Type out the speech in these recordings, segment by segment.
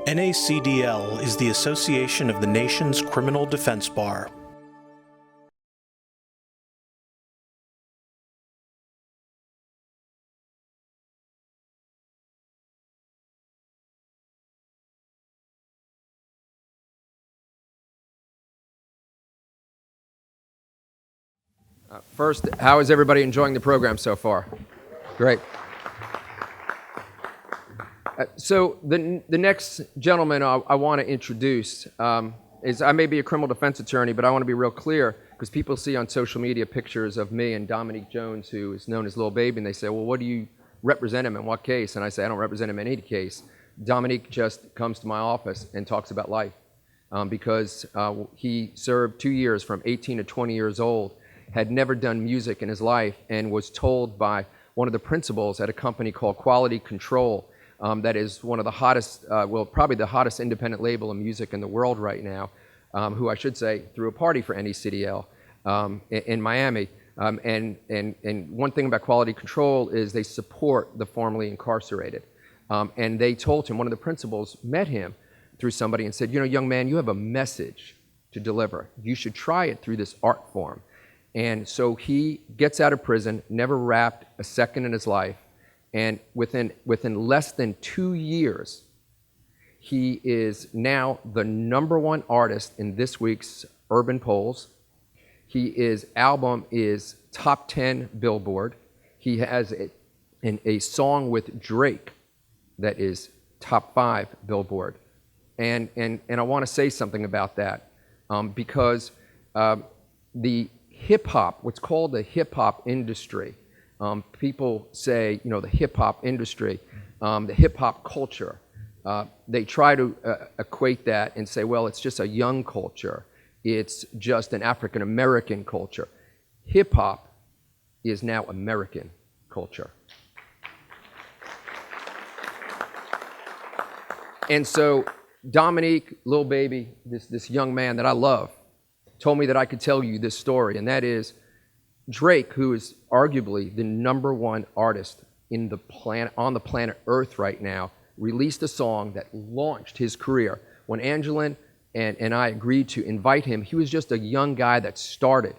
NACDL is the association of the nation's criminal defense bar. First, how is everybody enjoying the program so far? Great. So the next gentleman I want to introduce is, I may be a criminal defense attorney, but I want to be real clear, because people see on social media pictures of me and Dominique Jones, who is known as Lil Baby, and they say, well, what do you represent him in what case? And I say, I don't represent him in any case. Dominique just comes to my office and talks about life because he served 2 years from 18 to 20 years old, had never done music in his life, and was told by one of the principals at a company called Quality Control, that is one of the hottest, well, probably the hottest independent label of music in the world right now, who I should say threw a party for NACDL in Miami. And one thing about Quality Control is they support the formerly incarcerated. And they told him, one of the principals met him through somebody and said, you know, young man, you have a message to deliver. You should try it through this art form. And so he gets out of prison, never rapped a second in his life, and within less than 2 years, he is now the #1 artist in this week's Urban Polls. His album is top 10 Billboard. He has a song with Drake that is top 5 Billboard. And I want to say something about that because the hip-hop, what's called the hip-hop industry, people say, you know, the hip-hop industry, the hip-hop culture, they try to equate that and say, well, it's just a young culture. It's just an African-American culture. Hip-hop is now American culture. And so Dominique, Lil Baby, this young man that I love, told me that I could tell you this story, and that is Drake, who is arguably the #1 artist in the planet, on the planet Earth right now, released a song that launched his career. When Angelyn and I agreed to invite him, he was just a young guy that started.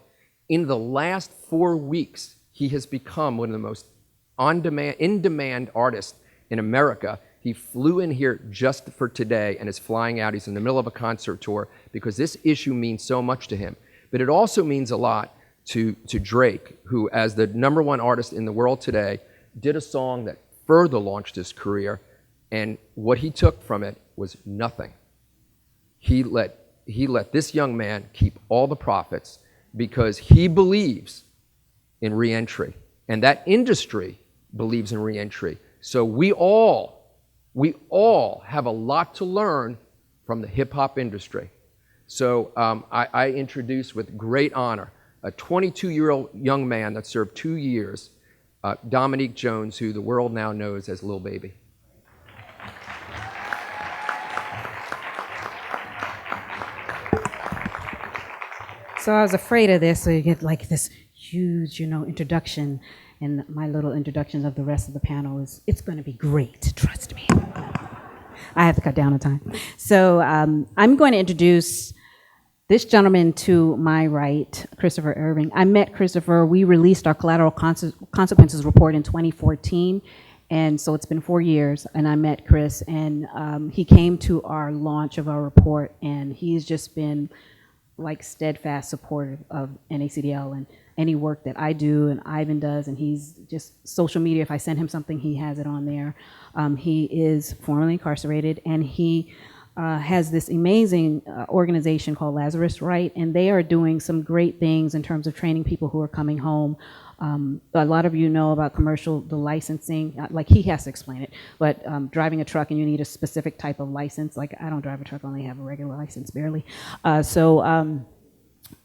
In the last 4 weeks, he has become one of the most in-demand artists in America. He flew in here just for today and is flying out. He's in the middle of a concert tour because this issue means so much to him. But it also means a lot to Drake, who, as the #1 artist in the world today, did a song that further launched his career, and what he took from it was nothing. He let this young man keep all the profits because he believes in reentry, and that industry believes in reentry. So we all have a lot to learn from the hip-hop industry. So I introduce with great honor a 22-year-old young man that served 2 years, Dominique Jones, who the world now knows as Lil Baby. So I was afraid of this, so you get like this huge, introduction, and my little introduction of the rest of the panel is, it's going to be great, trust me. I have to cut down on time. So I'm going to introduce this gentleman to my right, Christopher Ervin. I met Christopher, we released our Collateral Consequences report in 2014, and so it's been 4 years, and I met Chris, and he came to our launch of our report, and he's just been like steadfast supportive of NACDL and any work that I do and Ivan does, and he's just social media, if I send him something, he has it on there. He is formerly incarcerated, and he has this amazing organization called Lazarus, Rite, and they are doing some great things in terms of training people who are coming home. A lot of you know about the licensing, like he has to explain it, but driving a truck and you need a specific type of license, like I don't drive a truck, I only have a regular license, barely. So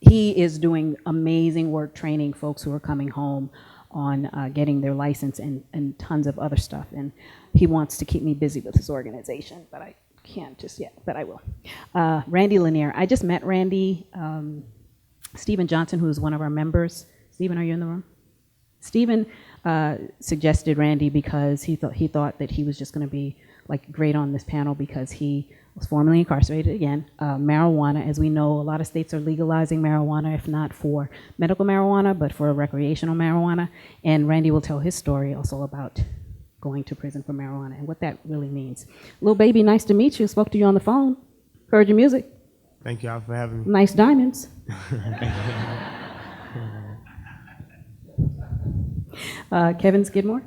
he is doing amazing work training folks who are coming home on getting their license and tons of other stuff, and he wants to keep me busy with his organization, but I can't just yet, but I will. Randy Lanier, I just met Randy. Stephen Johnson, who is one of our members. Stephen, are you in the room? Stephen suggested Randy because he thought that he was just going to be like great on this panel because he was formerly incarcerated again. Marijuana, as we know, a lot of states are legalizing marijuana, if not for medical marijuana, but for recreational marijuana. And Randy will tell his story also about going to prison for marijuana and what that really means. Little baby, nice to meet you. Spoke to you on the phone. Heard your music. Thank y'all for having me. Nice diamonds. Kevin Skidmore.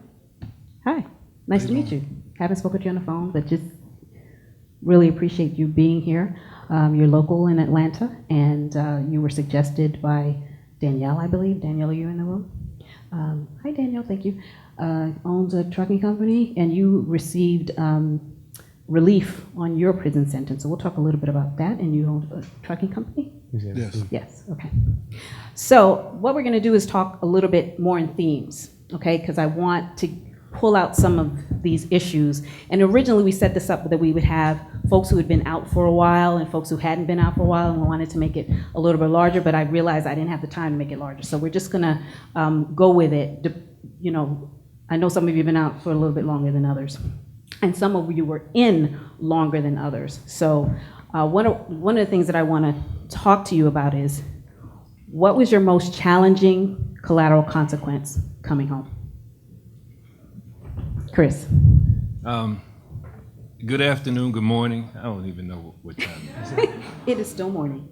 Hi. Nice to meet you. Haven't spoken to you on the phone, but just really appreciate you being here. You're local in Atlanta, and you were suggested by Danielle, I believe. Danielle, are you in the room? Hi, Danielle. Thank you. Owns a trucking company, and you received relief on your prison sentence. So we'll talk a little bit about that. And you own a trucking company? Yes. Yes, okay. So what we're going to do is talk a little bit more in themes, okay? Because I want to pull out some of these issues. And originally we set this up that we would have folks who had been out for a while and folks who hadn't been out for a while, and we wanted to make it a little bit larger, but I realized I didn't have the time to make it larger. So we're just going to go with it. You know, I know some of you have been out for a little bit longer than others, and some of you were in longer than others. So one of the things that I want to talk to you about is, what was your most challenging collateral consequence coming home? Chris. Good afternoon, good morning. I don't even know what time it is. It is still morning.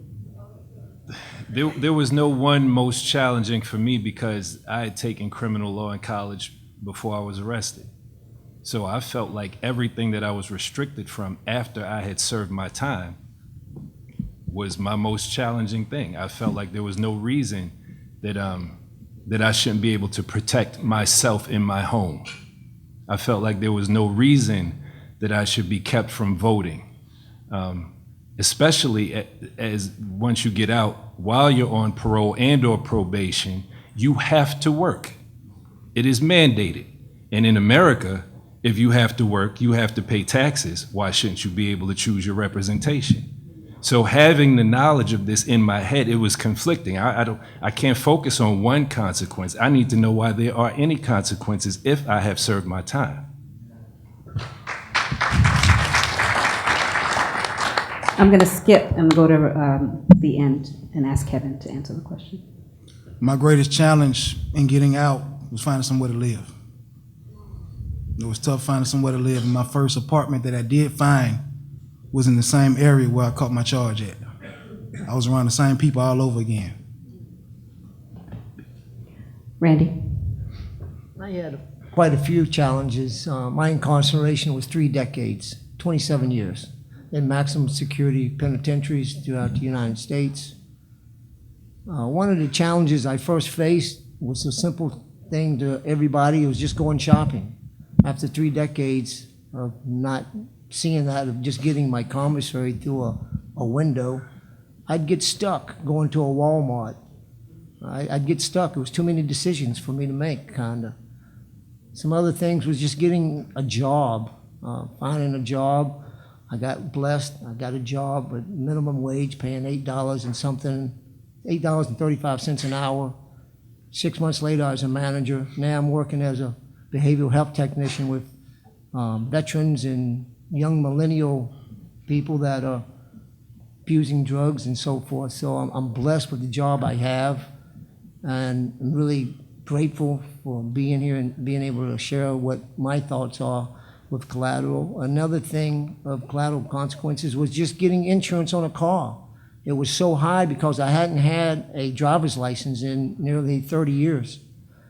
There was no one most challenging for me because I had taken criminal law in college before I was arrested. So I felt like everything that I was restricted from after I had served my time was my most challenging thing. I felt like there was no reason that I shouldn't be able to protect myself in my home. I felt like there was no reason that I should be kept from voting, especially as once you get out, while you're on parole and or probation, you have to work. It is mandated. And in America, if you have to work, you have to pay taxes. Why shouldn't you be able to choose your representation? So having the knowledge of this in my head, it was conflicting. I can't focus on one consequence. I need to know why there are any consequences if I have served my time. I'm going to skip and go to the end and ask Kevin to answer the question. My greatest challenge in getting out was finding somewhere to live. It was tough finding somewhere to live. And my first apartment that I did find was in the same area where I caught my charge at. I was around the same people all over again. Randy? I had quite a few challenges. My incarceration was 3 decades, 27 years, in maximum security penitentiaries throughout the United States. One of the challenges I first faced was a simple thing to everybody. It was just going shopping. After 3 decades of not seeing that, of just getting my commissary through a window, I'd get stuck going to a Walmart. I'd get stuck. It was too many decisions for me to make, kinda. Some other things was just getting a job, finding a job. I got blessed. I got a job at minimum wage, paying $8 and something, $8.35 an hour. 6 months later, I was a manager. Now I'm working as a behavioral health technician with veterans and young millennial people that are abusing drugs and so forth. So I'm blessed with the job I have, and I'm really grateful for being here and being able to share what my thoughts are with Collateral. Another thing of Collateral consequences was just getting insurance on a car. It was so high because I hadn't had a driver's license in nearly 30 years.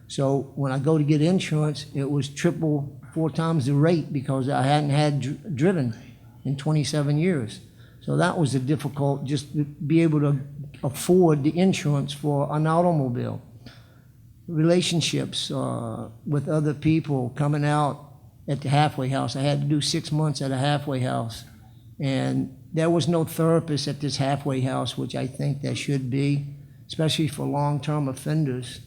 So when I go to get insurance, it was 4 times the rate because I hadn't had driven in 27 years. So that was a difficult, just to be able to afford the insurance for an automobile. Relationships with other people coming out at the halfway house. I had to do 6 months at a halfway house. And there was no therapist at this halfway house, which I think there should be, especially for long-term offenders.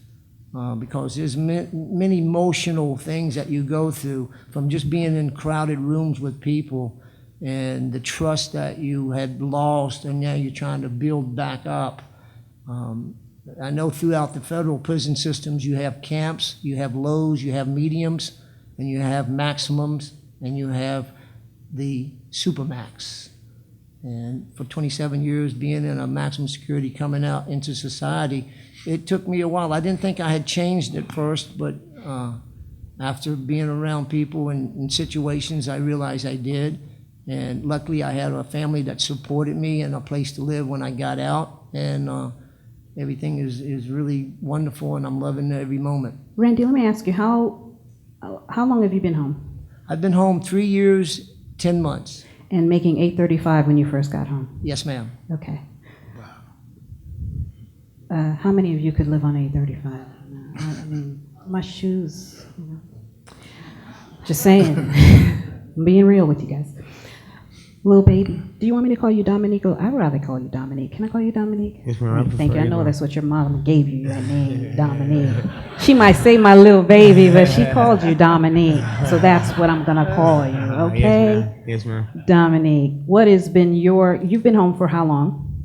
Because there's many emotional things that you go through from just being in crowded rooms with people and the trust that you had lost and now you're trying to build back up. I know throughout the federal prison systems, you have camps, you have lows, you have mediums, and you have maximums, and you have the supermax. And for 27 years being in a maximum security, coming out into society, it took me a while. I didn't think I had changed at first, but after being around people and in situations, I realized I did. And luckily, I had a family that supported me and a place to live when I got out. And everything is really wonderful, and I'm loving every moment. Randy, let me ask you, how long have you been home? I've been home 3 years, 10 months. And making $8.35 when you first got home? Yes, ma'am. Okay. How many of you could live on $8.35? I mean, my shoes, you know. Just saying. I'm being real with you guys. Little baby. Do you want me to call you Dominique? I'd rather call you Dominique. Can I call you Dominique? Yes, ma'am. Thank you. I know that's what your mom gave you, that name, Dominique. She might say my little baby, but she called you Dominique. So that's what I'm going to call you, okay? Yes, ma'am. Dominique, what has been you've been home for how long?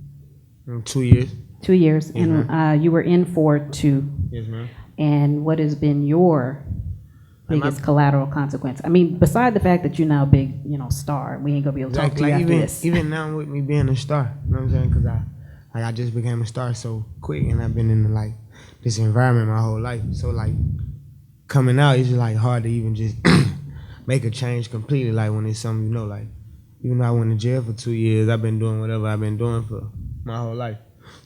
2 years. 2 years. Yes, and you were in for 2. Yes, ma'am. And what has been your biggest collateral consequence? I mean, beside the fact that you're now a big, star, we ain't gonna be able to talk to you after this. Even now with me being a star, you know what I'm saying? Because I just became a star so quick, and I've been in this environment my whole life. So coming out, it's just hard to even just make a change completely. When it's something even though I went to jail for 2 years, I've been doing whatever I've been doing for my whole life.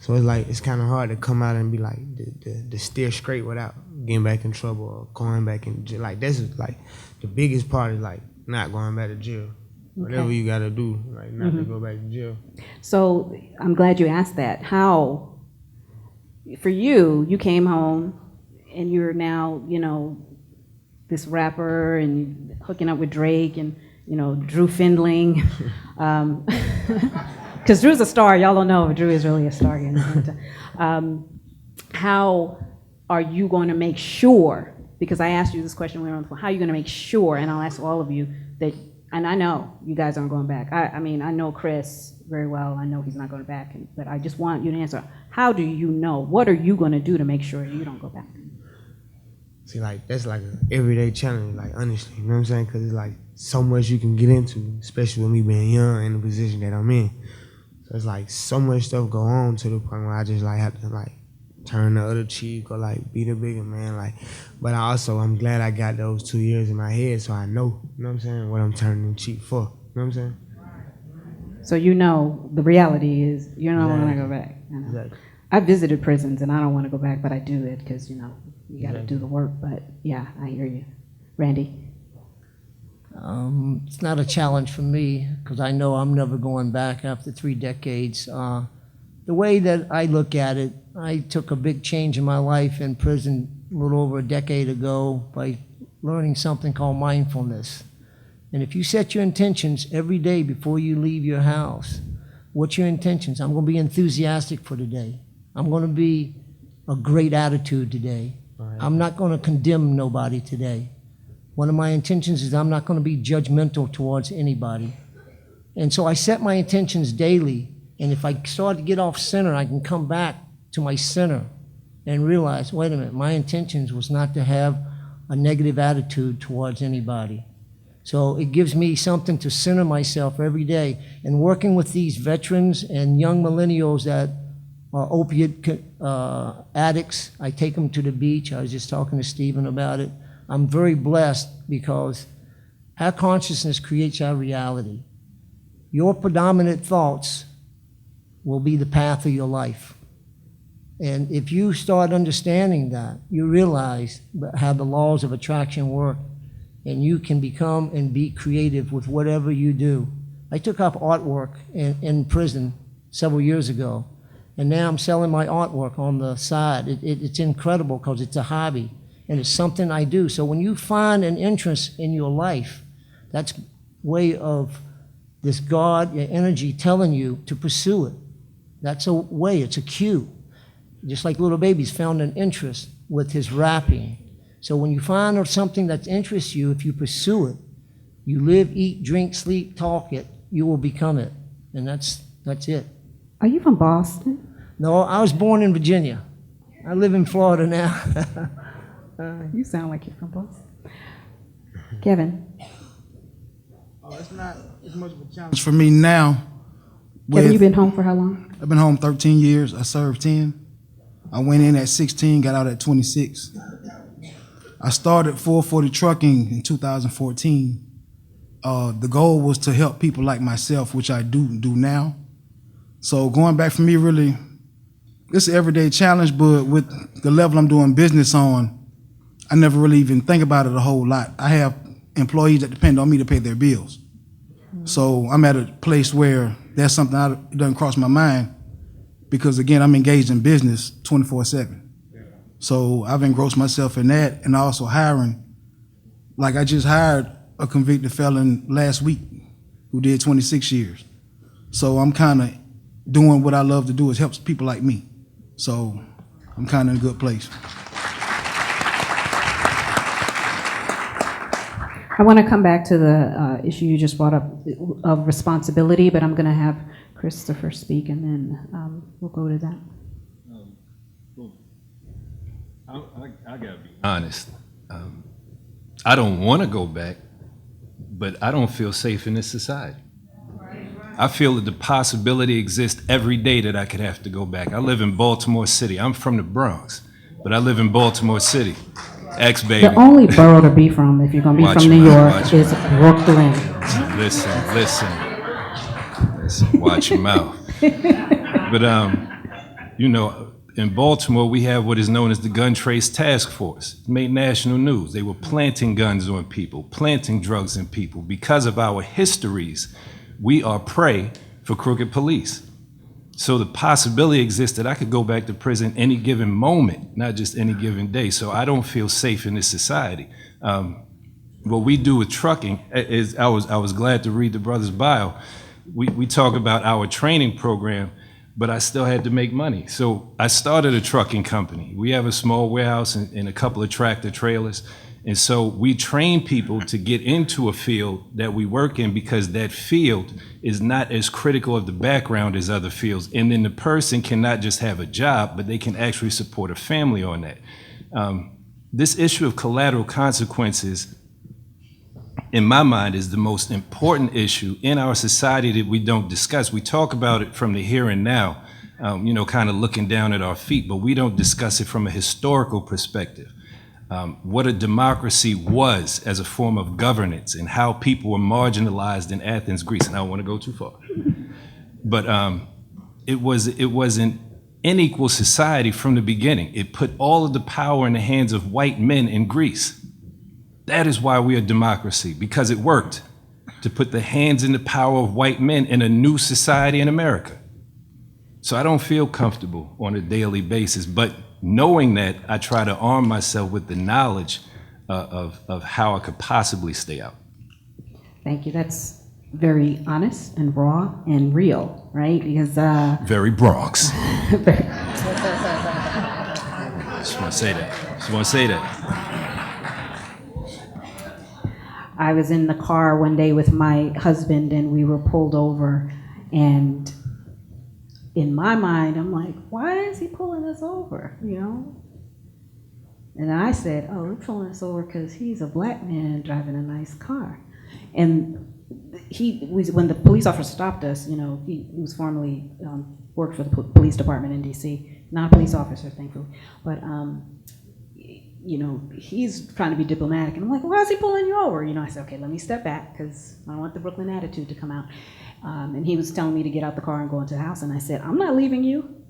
So it's kind of hard to come out and be to steer straight without getting back in trouble or going back in jail. This is the biggest part is not going back to jail. Whatever you got to do, not to go back to jail. So I'm glad you asked that. How, for you came home and you're now, this rapper and hooking up with Drake and, Drew Findling. Because Drew's a star. Y'all don't know, but Drew is really a star here in Atlanta. How are you going to make sure, because I asked you this question when we were on the phone, how are you going to make sure, and I'll ask all of you, that, and I know you guys aren't going back. I mean, I know Chris very well. I know he's not going back, but I just want you to answer. How do you know? What are you going to do to make sure you don't go back? See, that's an everyday challenge, honestly, you know what I'm saying? Because it's so much you can get into, especially with me being young in the position that I'm in. So it's so much stuff go on to the point where I just have to turn the other cheek or be the bigger man. But I'm glad I got those 2 years in my head, so I know, you know what I'm saying, what I'm turning the cheek for. You know what I'm saying? So the reality is you're not going to go back. Exactly. I visited prisons and I don't want to go back, but I do it because you got to do the work. But yeah, I hear you, Randy. It's not a challenge for me because I know I'm never going back after 3 decades. The way that I look at it, I took a big change in my life in prison a little over a decade ago by learning something called mindfulness. And if you set your intentions every day before you leave your house, what's your intentions? I'm going to be enthusiastic for today. I'm going to be a great attitude today. Right. I'm not going to condemn nobody today. One of my intentions is I'm not going to be judgmental towards anybody. And so I set my intentions daily, and if I start to get off center, I can come back to my center and realize, wait a minute, my intentions was not to have a negative attitude towards anybody. So it gives me something to center myself every day. And working with these veterans and young millennials that are opiate addicts, I take them to the beach. I was just talking to Stephen about it. I'm very blessed because our consciousness creates our reality. Your predominant thoughts will be the path of your life. And if you start understanding that, you realize how the laws of attraction work, and you can become and be creative with whatever you do. I took up artwork in prison several years ago, and now I'm selling my artwork on the side. It's incredible because it's a hobby. And it's something I do. So when you find an interest in your life, that's way of this God, your energy telling you to pursue it. That's a way, it's a cue. Just like little babies found an interest with his rapping. So when you find something that interests you, if you pursue it, you live, eat, drink, sleep, talk it, you will become it. And that's it. Are you from Boston? No, I was born in Virginia. I live in Florida now. You sound like you're from Boston. Kevin. Oh, it's not as much of a challenge for me now. Kevin, you've been home for how long? I've been home 13 years. I served 10. I went in at 16, got out at 26. I started 440Trucking in 2014. The goal was to help people like myself, which I do now. So going back for me, really, it's an everyday challenge, but with the level I'm doing business on, I never really even think about it a whole lot. I have employees that depend on me to pay their bills. So I'm at a place where that's something that doesn't cross my mind because, again, I'm engaged in business 24/7. So I've engrossed myself in that and also hiring. Like I just hired a convicted felon last week who did 26 years. So I'm kind of doing what I love to do is helps people like me. So I'm kind of in a good place. I want to come back to the issue you just brought up of responsibility, but I'm going to have Christopher speak, and then we'll go to that. I gotta be honest. I don't want to go back, but I don't feel safe in this society. I feel that the possibility exists every day that I could have to go back. I live in Baltimore City. I'm from the Bronx, but I live in Baltimore City. Ex-baby. The only borough to be from, if you're going to be from New York, is Brooklyn. Listen, watch your mouth. But, you know, in Baltimore, we have what is known as the Gun Trace Task Force. It made national news. They were planting guns on people, planting drugs in people. Because of our histories, we are prey for crooked police. So the possibility exists that I could go back to prison any given moment, not just any given day. So I don't feel safe in this society. What we do with trucking is, I was glad to read the brother's bio. We talk about our training program, but I still had to make money. So I started a trucking company. We have a small warehouse and a couple of tractor trailers. And so we train people to get into a field that we work in because that field is not as critical of the background as other fields. And then the person can not just have a job, but they can actually support a family on that. This issue of collateral consequences, in my mind, is the most important issue in our society that we don't discuss. We talk about it from the here and now, you know, kind of looking down at our feet, but we don't discuss it from a historical perspective. What a democracy was as a form of governance and how people were marginalized in Athens, Greece. And I don't want to go too far. But it was an unequal society from the beginning. It put all of the power in the hands of white men in Greece. That is why we are a democracy, because it worked to put the hands in the power of white men in a new society in America. So I don't feel comfortable on a daily basis, but knowing that, I try to arm myself with the knowledge of how I could possibly stay out. Thank you. That's very honest and raw and real, right? Because very Bronx. Just want to say that. I was in the car one day with my husband, and we were pulled over, and in my mind, I'm like, why is he pulling us over, you know? And I said, oh, we're pulling us over because he's a black man driving a nice car. And when the police officer stopped us, you know, he was formerly worked for the police department in DC, not a police officer, thankfully. But, you know, he's trying to be diplomatic. And I'm like, why is he pulling you over? You know, I said, okay, let me step back because I don't want the Brooklyn attitude to come out. And he was telling me to get out the car and go into the house. And I said, I'm not leaving you.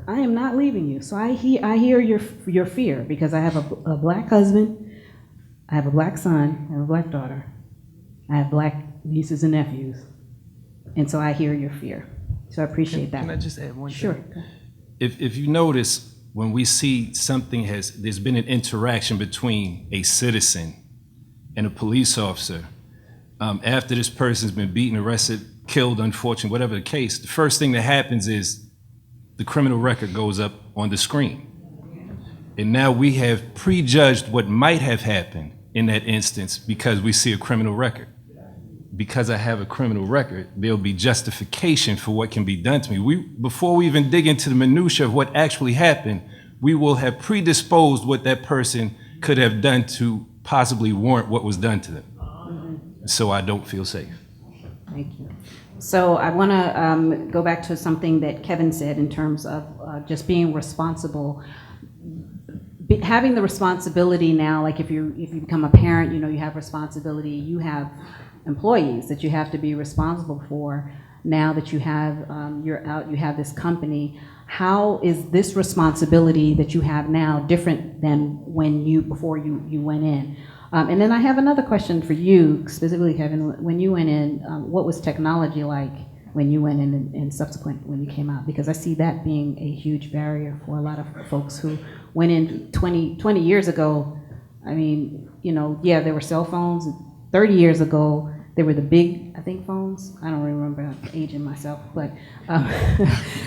I am not leaving you. So I hear your fear because I have a black husband, I have a black son, I have a black daughter, I have black nieces and nephews. And so I hear your fear. So I appreciate that. Can I just add one thing? Sure. If you notice, when we see there's been an interaction between a citizen and a police officer, after this person's been beaten, arrested, killed, unfortunately, whatever the case, the first thing that happens is the criminal record goes up on the screen. And now we have prejudged what might have happened in that instance because we see a criminal record. because I have a criminal record, there'll be justification for what can be done to me. Before we even dig into the minutia of what actually happened, we will have predisposed what that person could have done to possibly warrant what was done to them. So I don't feel safe. Thank you. So I want to go back to something that Kevin said in terms of just being responsible. Having the responsibility now, like if you become a parent, you know, you have responsibility, you have employees that you have to be responsible for. Now that you have, you're out, you have this company, how is this responsibility that you have now different than before you went in? And then I have another question for you, specifically, Kevin. When you went in, what was technology like when you went in and subsequent when you came out? Because I see that being a huge barrier for a lot of folks who went in 20 years ago. I mean, you know, yeah, there were cell phones. 30 years ago, there were the big, I think, phones. I don't remember, I'm aging myself, but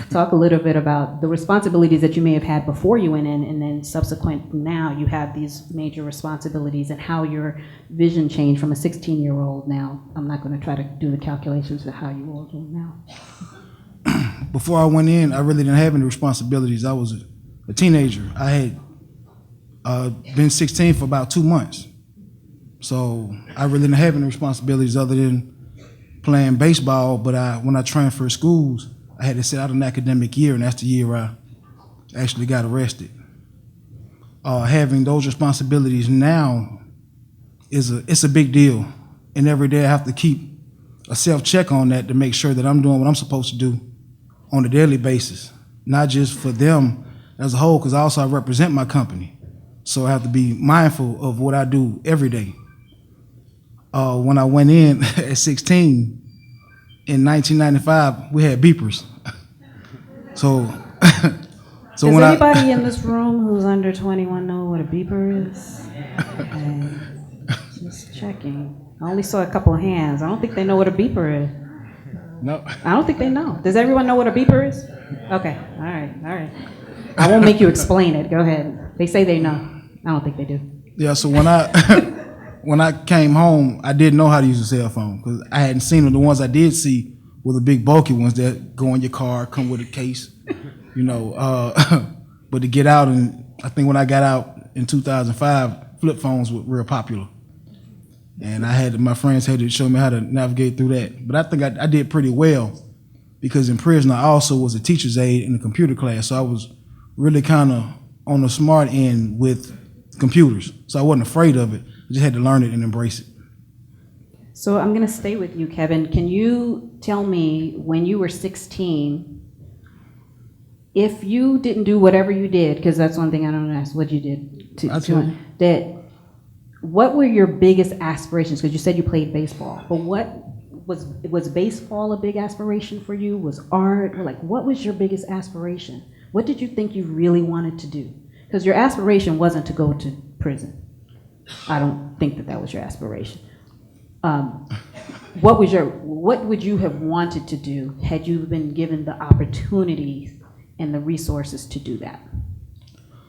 talk a little bit about the responsibilities that you may have had before you went in, and then subsequent now you have these major responsibilities, and how your vision changed from a 16-year-old now. I'm not going to try to do the calculations of how you all do now. Before I went in, I really didn't have any responsibilities. I was a teenager. I had been 16 for about 2 months. So I really didn't have any responsibilities other than playing baseball, but when I transferred schools, I had to sit out an academic year, and that's the year I actually got arrested. Having those responsibilities now it's a big deal, and every day I have to keep a self-check on that to make sure that I'm doing what I'm supposed to do on a daily basis, not just for them as a whole, because I represent my company, so I have to be mindful of what I do every day. When I went in at 16, in 1995, we had beepers. So Does anybody in this room who's under 21 know what a beeper is? Okay. Just checking. I only saw a couple of hands. I don't think they know what a beeper is. No. I don't think they know. Does everyone know what a beeper is? Okay. All right. I won't make you explain it. Go ahead. They say they know. I don't think they do. Yeah, so when I came home, I didn't know how to use a cell phone, because I hadn't seen them. The ones I did see were the big bulky ones that go in your car, come with a case, you know. But to get out, and I think when I got out in 2005, flip phones were real popular. And my friends had to show me how to navigate through that. But I think I did pretty well, because in prison I also was a teacher's aide in the computer class. So I was really kind of on the smart end with computers. So I wasn't afraid of it. I just had to learn it and embrace it. So I'm going to stay with you, Kevin. Can you tell me, when you were 16, if you didn't do whatever you did, because that's one thing I don't ask, what you did, what were your biggest aspirations? Because you said you played baseball, but was baseball a big aspiration for you? Was art? Or what was your biggest aspiration? What did you think you really wanted to do? Because your aspiration wasn't to go to prison. I don't think that was your aspiration. What would you have wanted to do had you been given the opportunities and the resources to do that?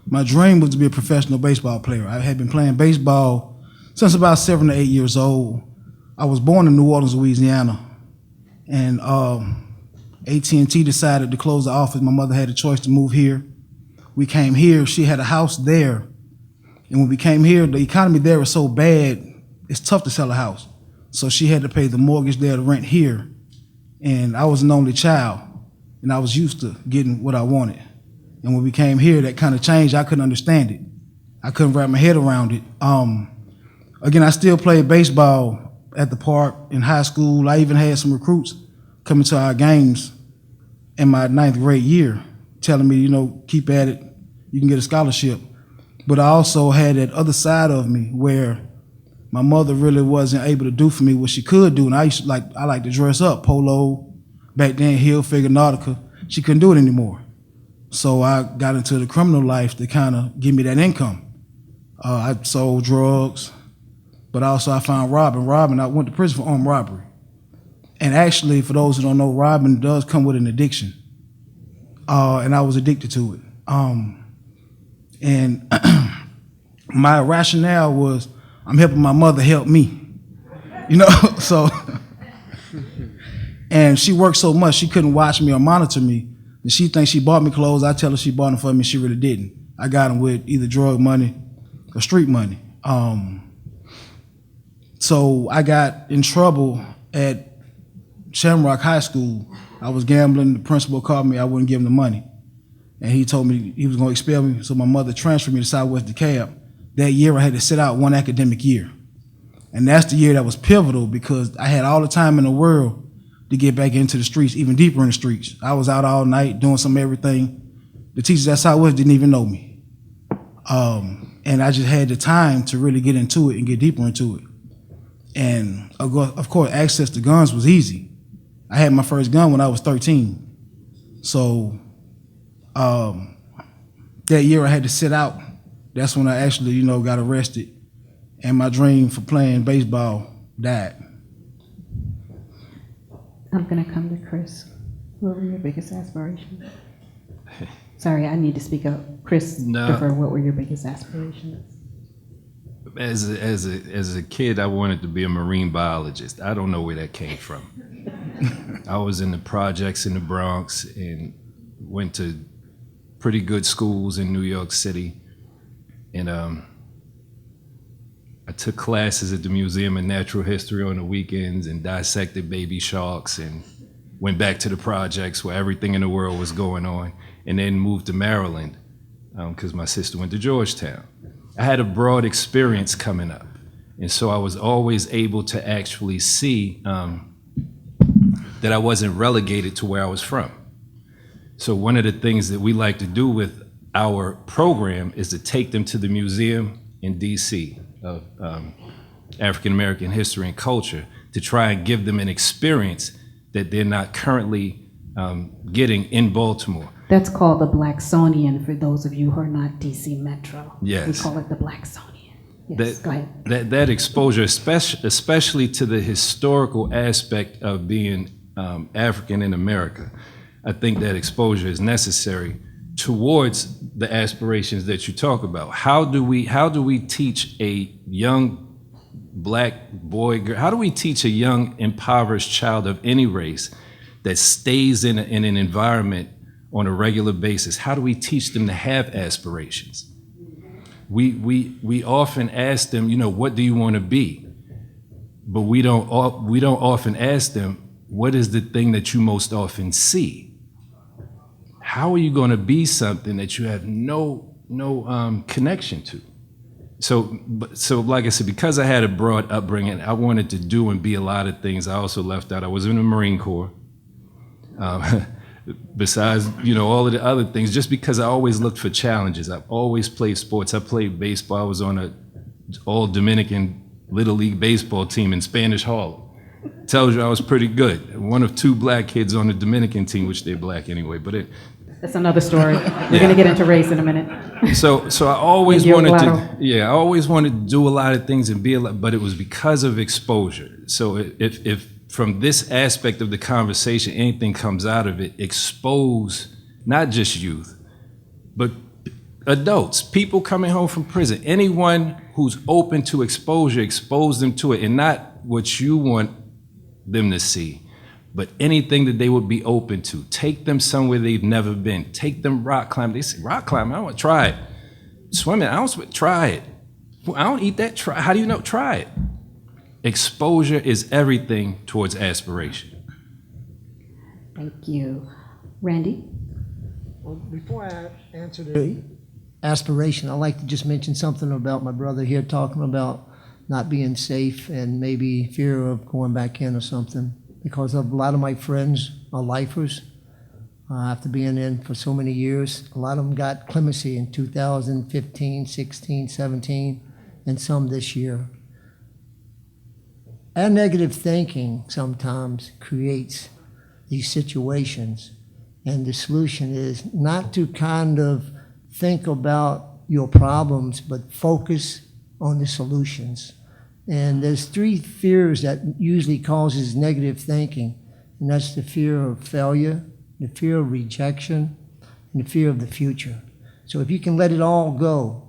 My dream was to be a professional baseball player. I had been playing baseball since about 7 to 8 years old. I was born in New Orleans, Louisiana, and AT&T decided to close the office. My mother had a choice to move here. We came here. She had a house there, and when we came here, the economy there was so bad, it's tough to sell a house. So she had to pay the mortgage there, the rent here, and I was an only child, and I was used to getting what I wanted. And when we came here, that kind of changed. I couldn't understand it. I couldn't wrap my head around it. Again, I still played baseball at the park in high school. I even had some recruits coming to our games in my 9th grade year, telling me, keep at it, you can get a scholarship. But I also had that other side of me where my mother really wasn't able to do for me what she could do. And I like to dress up, polo, back then, heel figure, Nautica. She couldn't do it anymore. So I got into the criminal life to kind of give me that income. I sold drugs, but also I found robbing. I went to prison for armed robbery. And actually, for those who don't know, robbing does come with an addiction. And I was addicted to it. And my rationale was, I'm helping my mother help me. So And she worked so much, she couldn't watch me or monitor me. And she thinks she bought me clothes. I tell her she bought them for me. She really didn't. I got them with either drug money or street money. So I got in trouble at Shamrock High School. I was gambling. The principal called me. I wouldn't give him the money. And he told me he was going to expel me. So my mother transferred me to Southwest DeKalb. That year, I had to sit out one academic year. And that's the year that was pivotal because I had all the time in the world to get back into the streets, even deeper in the streets. I was out all night doing some everything. The teachers at Southwest didn't even know me. And I just had the time to really get into it and get deeper into it. And of course, access to guns was easy. I had my first gun when I was 13. So that year I had to sit out. That's when I actually, got arrested. And my dream for playing baseball died. I'm going to come to Chris. What were your biggest aspirations? Sorry, I need to speak up. Christopher, what were your biggest aspirations? As a kid, I wanted to be a marine biologist. I don't know where that came from. I was in the projects in the Bronx and went to pretty good schools in New York City. And I took classes at the Museum of Natural History on the weekends and dissected baby sharks and went back to the projects where everything in the world was going on, and then moved to Maryland because my sister went to Georgetown. I had a broad experience coming up, and so I was always able to actually see that I wasn't relegated to where I was from. So one of the things that we like to do with our program is to take them to the museum in DC of African American history and culture to try and give them an experience that they're not currently getting in Baltimore. That's called the Blacksonian for those of you who are not DC Metro. Yes. We call it the Blacksonian. Yes, go ahead. That exposure, especially to the historical aspect of being African in America, I think that exposure is necessary towards the aspirations that you talk about. How do we teach a young black boy, girl, how do we teach a young impoverished child of any race that stays in an environment on a regular basis? How do we teach them to have aspirations? We often ask them, what do you want to be? But we don't often ask them, what is the thing that you most often see? How are you going to be something that you have no connection to? So like I said, because I had a broad upbringing, I wanted to do and be a lot of things. I also left out. I was in the Marine Corps. Besides, all of the other things, just because I always looked for challenges. I've always played sports. I played baseball. I was on an all Dominican Little League baseball team in Spanish Harlem. Tells you I was pretty good. One of two black kids on the Dominican team, which they're black anyway. But that's another story. We're going to get into race in a minute. So I always wanted to, I always wanted to do a lot of things and be but it was because of exposure. So if from this aspect of the conversation, anything comes out of it, expose not just youth, but adults, people coming home from prison, anyone who's open to exposure, expose them to it, and not what you want them to see, but anything that they would be open to. Take them somewhere they've never been. Take them rock climbing. They say, rock climbing, I want to try it. Swimming, I don't swim, try it. I don't eat that, try. How do you know? Try it. Exposure is everything towards aspiration. Thank you. Randy? Well, before I answer the aspiration, I'd like to just mention something about my brother here talking about not being safe and maybe fear of going back in or something. Because of a lot of my friends are lifers. After being in for so many years, a lot of them got clemency in 2015, 16, 17, and some this year. Our negative thinking sometimes creates these situations, and the solution is not to kind of think about your problems, but focus on the solutions. And there's three fears that usually causes negative thinking, and that's the fear of failure, the fear of rejection, and the fear of the future. So if you can let it all go,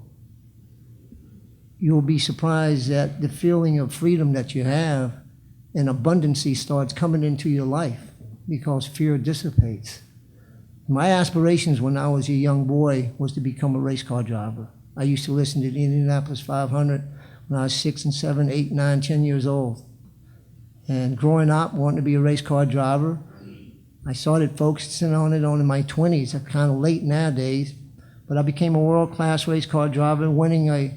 you'll be surprised at the feeling of freedom that you have and abundancy starts coming into your life because fear dissipates. My aspirations when I was a young boy was to become a race car driver. I used to listen to the Indianapolis 500 when I was 6 and 7, 8, 9, 10 years old. And growing up, wanting to be a race car driver, I started focusing on it in my 20s. I'm kind of late nowadays, but I became a world-class race car driver, winning a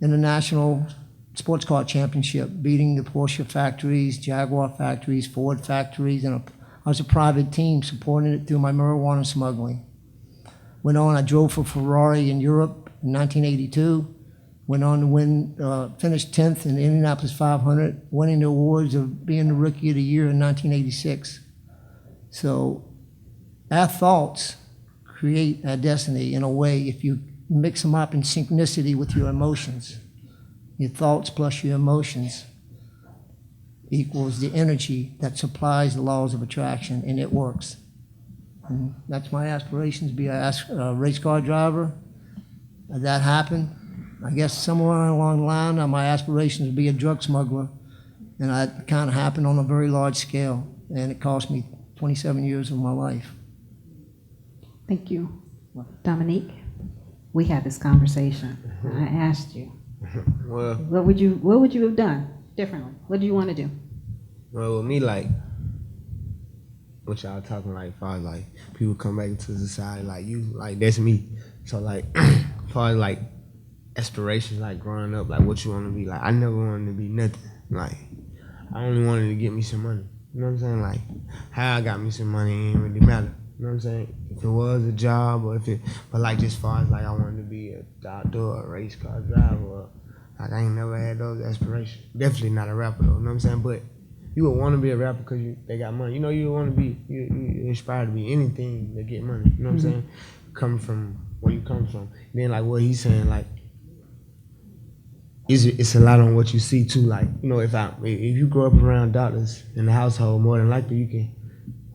international sports car championship, beating the Porsche factories, Jaguar factories, Ford factories, and I was a private team supporting it through my marijuana smuggling. Went on, I drove for Ferrari in Europe in 1982. Went on to win, finished 10th in the Indianapolis 500, winning the awards of being the Rookie of the Year in 1986. So our thoughts create our destiny in a way if you mix them up in synchronicity with your emotions. Your thoughts plus your emotions equals the energy that supplies the laws of attraction, and it works. And that's my aspiration, to be a race car driver. That happened. I guess somewhere along the line, my aspiration is to be a drug smuggler, and that kind of happened on a very large scale, and it cost me 27 years of my life. Thank you. Dominique, we had this conversation. I asked you, Well, what would you have done differently? What do you want to do? well, with me, like, what y'all talking like, as far as like people come back into society, like you, like that's me. So like, as far as like aspirations, like growing up, like what you want to be, like I never wanted to be nothing. Like I only wanted to get me some money. You know what I'm saying? Like how I got me some money ain't really matter. You know what I'm saying? If it was a job or if it, but like just as far as like I wanted to be a doctor or a race car driver, or, like I ain't never had those aspirations. Definitely not a rapper though. You know what I'm saying? But you would want to be a rapper because they got money. You know, you would want to be, you inspired to be anything to get money. You know what I'm saying? Coming from where you come from. Then like what he's saying, like it's a lot on what you see too. Like, you know, if you grow up around doctors in the household, more than likely you can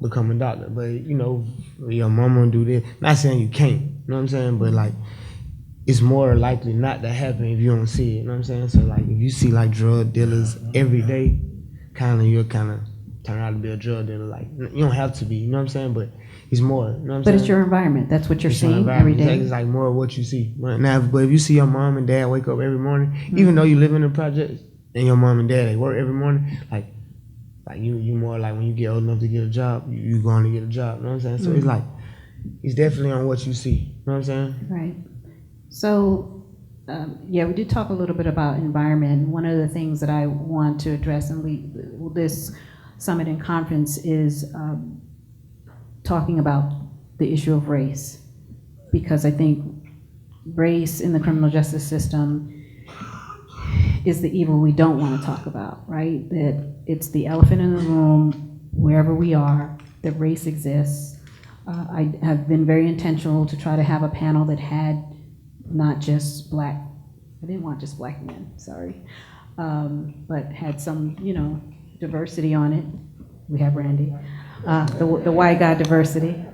become a doctor. But you know, your mama do this. Not saying you can't. You know what I'm saying? But like, it's more likely not to happen if you don't see it. You know what I'm saying? So like, if you see like drug dealers every day, you'll turn out to be a drug dealer. Like, you don't have to be. You know what I'm saying? But it's more. You know what I'm saying? But it's your environment. That's what you're seeing every day. It's like more of what you see. Now, but if you see your mom and dad wake up every morning, even though you live in the projects and your mom and dad they work every morning, like you more like when you get old enough to get a job, you going to get a job. You know what I'm saying? So it's like it's definitely on what you see. You know what I'm saying? Right. So. Yeah, we did talk a little bit about environment. One of the things that I want to address in this summit and conference is talking about the issue of race, because I think race in the criminal justice system is the evil we don't want to talk about, right? That it's the elephant in the room wherever we are, that race exists. I have been very intentional to try to have a panel that had not just black, I didn't want just black men, sorry, but had some, diversity on it. We have Randy, the white guy diversity.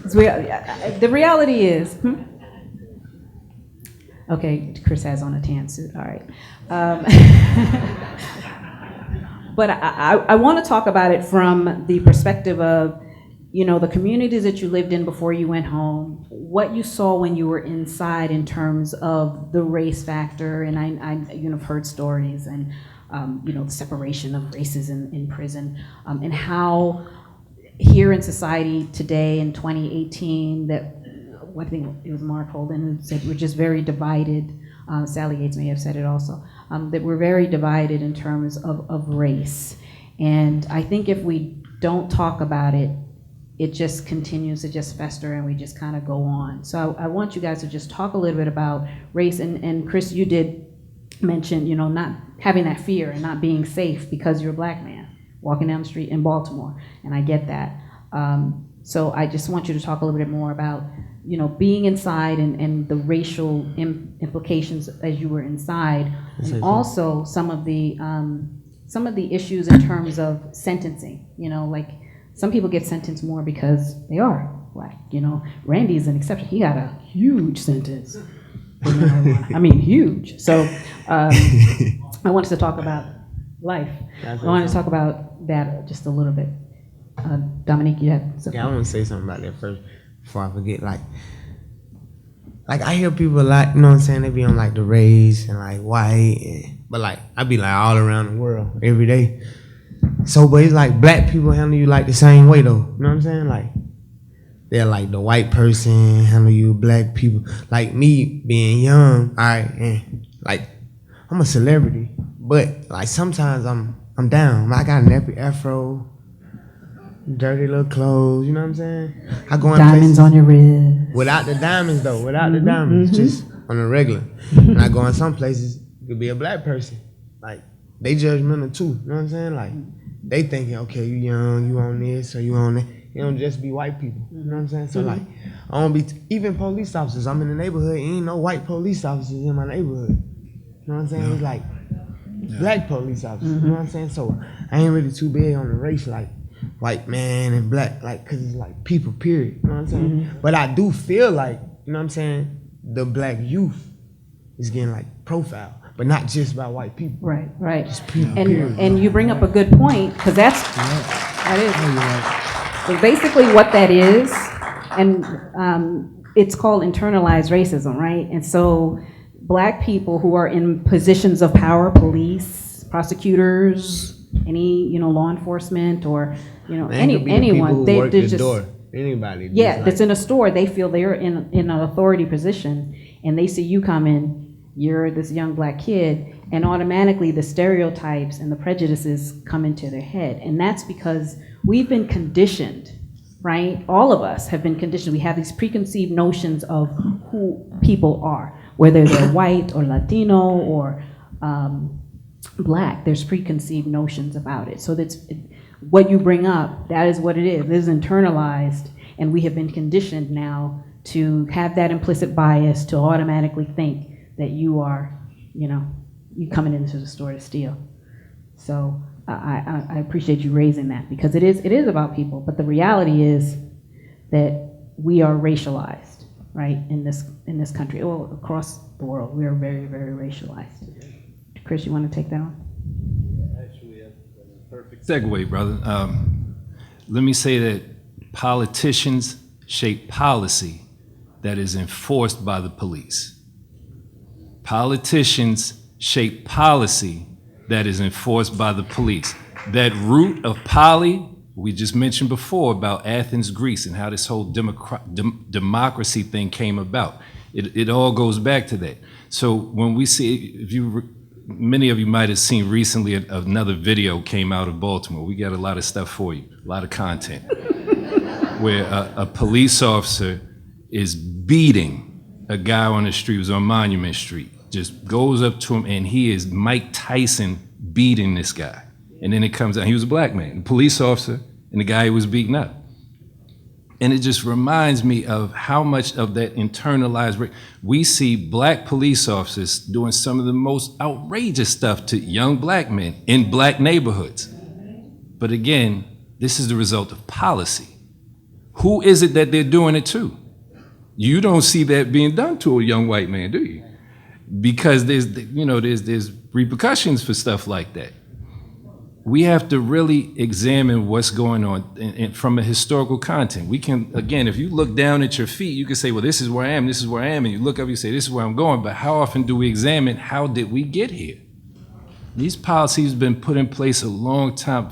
The reality is, okay, Chris has on a tan suit, all right. But I want to talk about it from the perspective of, the communities that you lived in before you went home, what you saw when you were inside in terms of the race factor, and I've heard stories and the separation of races in prison, and how here in society today in 2018 that I think it was Mark Holden who said we're just very divided. Sally Yates may have said it also, that we're very divided in terms of race, and I think if we don't talk about it, it just continues to just fester and we just kind of go on. So I want you guys to just talk a little bit about race. And Chris, you did mention, not having that fear and not being safe because you're a black man walking down the street in Baltimore. And I get that. So I just want you to talk a little bit more about, being inside and the racial implications as you were inside. And also some of the issues in terms of sentencing, like, some people get sentenced more because they are black. Randy's an exception. He got a huge sentence. I mean, huge. So I wanted to talk about life. That's I want to awesome. talk about that just a little bit. Dominique, you had something? Yeah, I want to say something about that first before I forget. Like I hear people a lot, you know what I'm saying? They be on like the race and like white, but like I be like all around the world every day. So, but it's like black people handle you like the same way though. You know what I'm saying? Like they're like the white person handle you, black people. Like me being young, alright, and like I'm a celebrity, but like sometimes I'm down. I got an epic afro, dirty little clothes, you know what I'm saying? I go in Diamonds places on your wrist. without the diamonds though, without the diamonds, just on a regular. And I go in some places, it could be a black person. Like they judgmental too, you know what I'm saying? Like they thinking, okay, you young, you on this or you on that. It don't just be white people, you know what I'm saying? So like, I don't be, even police officers, I'm in the neighborhood, ain't no white police officers in my neighborhood. You know what I'm saying? It's like black police officers, you know what I'm saying? So I ain't really too big on the race, like white man and black, like, cause it's like people, period, you know what I'm saying? But I do feel like, you know what I'm saying, the black youth is getting like profiled, but not just by white people. Right, right. people, period. And you bring up a good point, because that is. So basically what that is, and it's called internalized racism, right? And so black people who are in positions of power, police, prosecutors, any, law enforcement, or, Man, it could be the anyone, people who they're work the just, door. Anybody. yeah, just that's like, in a store, they feel they're in an authority position, and they see you come in, you're this young black kid, and automatically the stereotypes and the prejudices come into their head. And that's because we've been conditioned, right? All of us have been conditioned. We have these preconceived notions of who people are, whether they're white or Latino or black. There's preconceived notions about it. So that's what you bring up, that is what it is. It is internalized, and we have been conditioned now to have that implicit bias to automatically think that you are, you coming into the store to steal. So I appreciate you raising that, because it is about people, but the reality is that we are racialized, right, in this country, well, across the world, we are very, very racialized. Chris, you want to take that on? Actually, that's a perfect segue, brother. Let me say that politicians shape policy that is enforced by the police. Politicians shape policy that is enforced by the police. That root of poly, we just mentioned before about Athens, Greece, and how this whole democracy thing came about. It all goes back to that. So when we see, many of you might have seen recently another video came out of Baltimore. We got a lot of stuff for you, a lot of content, where a police officer is beating a guy on the street, it was on Monument Street, just goes up to him, and he is Mike Tyson beating this guy. And then it comes out, he was a black man, a police officer, and the guy he was beating up. And it just reminds me of how much of that internalized, we see black police officers doing some of the most outrageous stuff to young black men in black neighborhoods. But again, this is the result of policy. Who is it that they're doing it to? You don't see that being done to a young white man, do you? Because there's repercussions for stuff like that. We have to really examine what's going on and from a historical content. We can, again, if you look down at your feet, you can say, well, this is where I am, this is where I am, and you look up, you say, this is where I'm going, but how often do we examine how did we get here? These policies have been put in place a long time.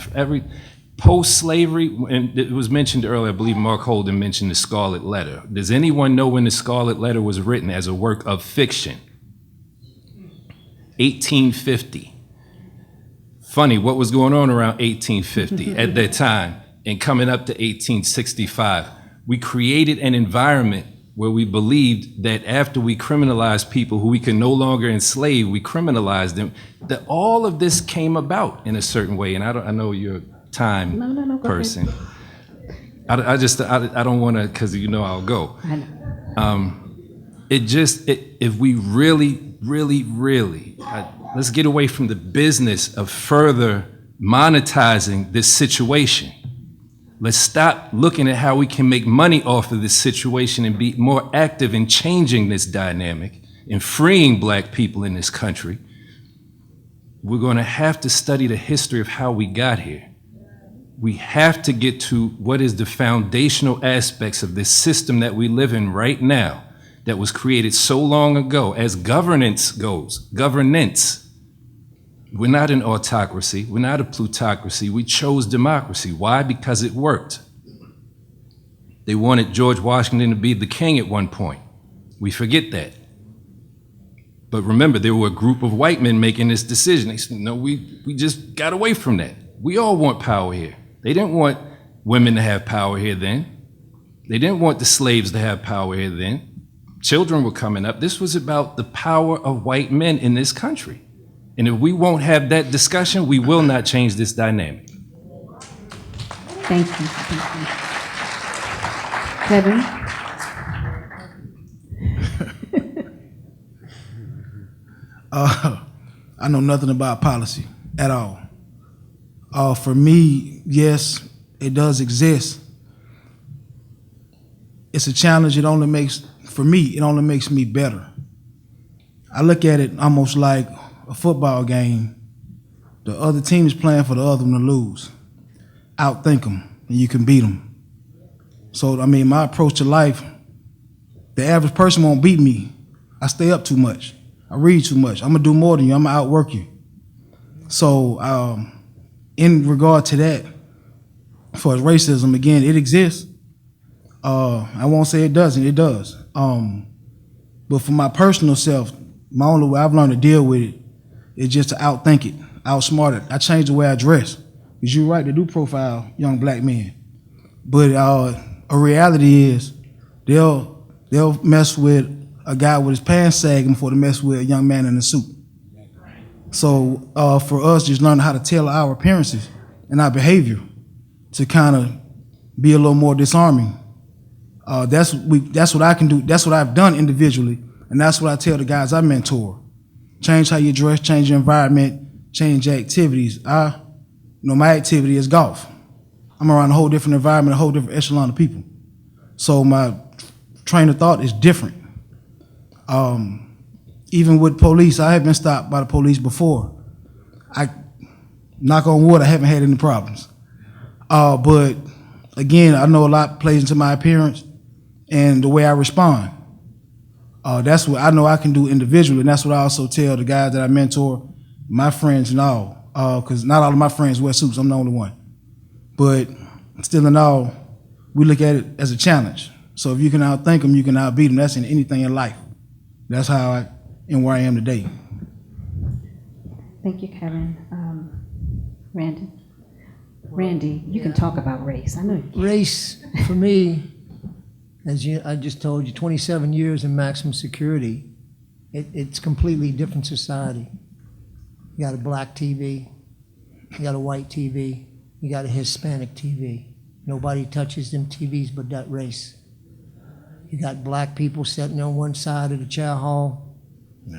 Post-slavery, and it was mentioned earlier, I believe Mark Holden mentioned the Scarlet Letter. Does anyone know when the Scarlet Letter was written as a work of fiction? 1850. Funny, what was going on around 1850 at that time and coming up to 1865? We created an environment where we believed that after we criminalized people who we can no longer enslave, we criminalized them, that all of this came about in a certain way. And I know you're a time No, go person. ahead. I don't want to, because I'll go. I know. If we really, let's get away from the business of further monetizing this situation. Let's stop looking at how we can make money off of this situation and be more active in changing this dynamic and freeing black people in this country. we're going to have to study the history of how we got here. We have to get to what is the foundational aspects of this system that we live in right now that was created so long ago. As governance goes, governance. We're not an autocracy. We're not a plutocracy. We chose democracy. Why? Because it worked. They wanted George Washington to be the king at one point. We forget that. But remember, there were a group of white men making this decision. They said, no, we just got away from that. We all want power here. They didn't want women to have power here then. They didn't want the slaves to have power here then. Children were coming up. This was about the power of white men in this country. And if we won't have that discussion, we will not change this dynamic. Thank you. Thank you. Kevin? I know nothing about policy at all. For me, yes, it does exist. It's a challenge. It only makes me better. I look at it almost like a football game. The other team is playing for the other one to lose. Outthink them, and you can beat them. So, I mean, my approach to life, the average person won't beat me. I stay up too much. I read too much. I'm gonna do more than you. I'm gonna outwork you. So, in regard to that, as far as racism, again, it exists. I won't say it doesn't. It does. But for my personal self, my only way I've learned to deal with it is just to outthink it, outsmart it. I changed the way I dress. Because you're right to do profile young black men. But a reality is they'll mess with a guy with his pants sagging before they mess with a young man in a suit. So for us, just learning how to tailor our appearances and our behavior to kind of be a little more disarming. That's what I can do. That's what I've done individually, and that's what I tell the guys I mentor. Change how you dress, change your environment, change your activities. My activity is golf. I'm around a whole different environment, a whole different echelon of people. So my train of thought is different. Even with police, I have been stopped by the police before. I knock on wood, I haven't had any problems. But again, I know a lot plays into my appearance and the way I respond. That's what I know I can do individually, and that's what I also tell the guys that I mentor, my friends and all, because not all of my friends wear suits, I'm the only one. But still in all, we look at it as a challenge. So if you can outthink them, you can outbeat them. That's in anything in life. That's how I am where I am today. Thank you, Kevin. Randy, you can talk about race. I know you can. Race, for me, I just told you, 27 years in maximum security, it's completely different society. You got a black TV, you got a white TV, you got a Hispanic TV. Nobody touches them TVs but that race. You got black people sitting on one side of the chow hall,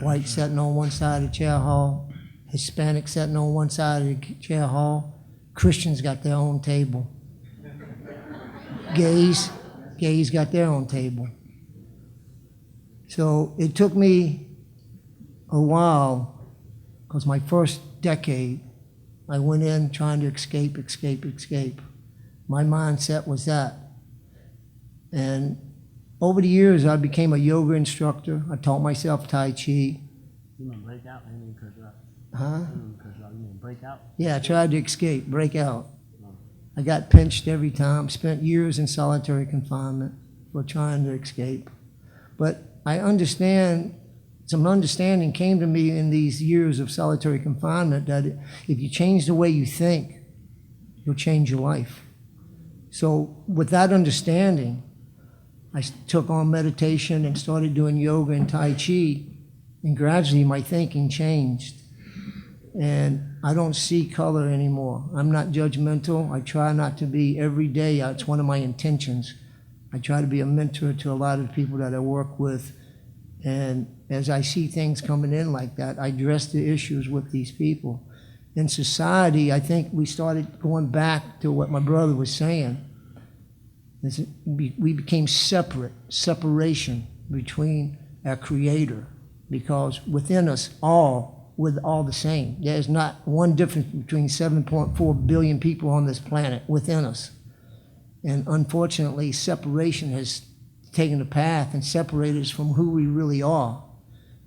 white sitting on one side of the chow hall, Hispanic sitting on one side of the chow hall, Christians got their own table. Gays got their own table. So it took me a while, because my first decade, I went in trying to escape. My mindset was that. And over the years, I became a yoga instructor. I taught myself Tai Chi. You mean break out? Huh? You mean break out? Yeah, I tried to escape, break out. I got pinched every time, spent years in solitary confinement for trying to escape. But I understand, some understanding came to me in these years of solitary confinement that if you change the way you think, you'll change your life. So with that understanding, I took on meditation and started doing yoga and Tai Chi, and gradually my thinking changed. And I don't see color anymore. I'm not judgmental. I try not to be every day. It's one of my intentions. I try to be a mentor to a lot of the people that I work with. And as I see things coming in like that, I address the issues with these people. In society, I think we started going back to what my brother was saying. We became separation between our Creator, because within us all we're all the same. There's not one difference between 7.4 billion people on this planet within us. And unfortunately, separation has taken a path and separated us from who we really are.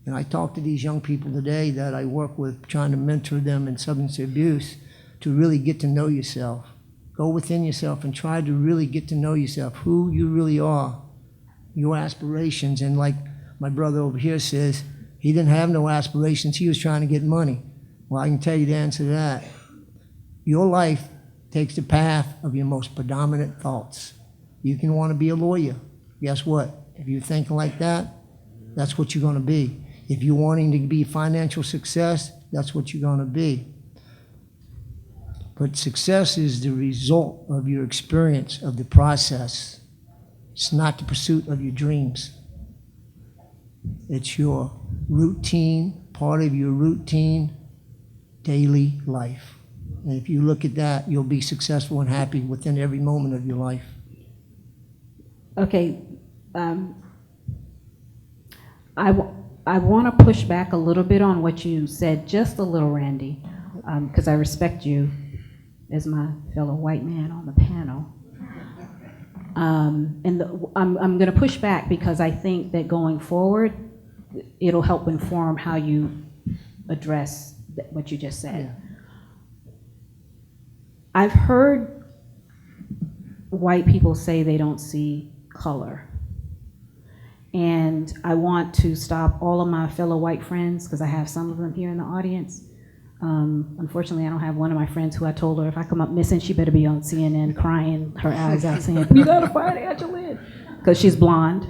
And I talk to these young people today that I work with, trying to mentor them in substance abuse, to really get to know yourself. Go within yourself and try to really get to know yourself, who you really are, your aspirations. And like my brother over here says, he didn't have no aspirations. He was trying to get money. Well, I can tell you the answer to that. Your life takes the path of your most predominant thoughts. You can want to be a lawyer. Guess what? If you're thinking like that, that's what you're going to be. If you're wanting to be financial success, that's what you're going to be. But success is the result of your experience of the process. It's not the pursuit of your dreams. It's your routine, part of your routine daily life. And if you look at that, you'll be successful and happy within every moment of your life. Okay, I want to push back a little bit on what you said, just a little, Randy, because I respect you as my fellow white man on the panel. I'm going to push back because I think that going forward, it'll help inform how you address what you just said. Yeah. I've heard white people say they don't see color. And I want to stop all of my fellow white friends, because I have some of them here in the audience. Unfortunately, I don't have one of my friends who I told her if I come up missing, she better be on CNN crying her eyes out saying, "We gotta find Angelyn," because she's blonde.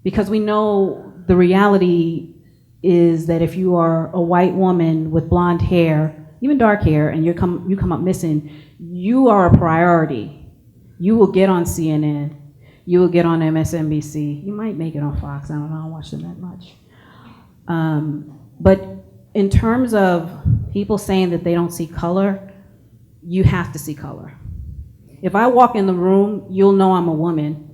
Because we know the reality is that if you are a white woman with blonde hair, even dark hair, and you come up missing, you are a priority. You will get on CNN. You will get on MSNBC. You might make it on Fox. I don't know. I don't watch them that much. But in terms of people saying that they don't see color, you have to see color. If I walk in the room, you'll know I'm a woman.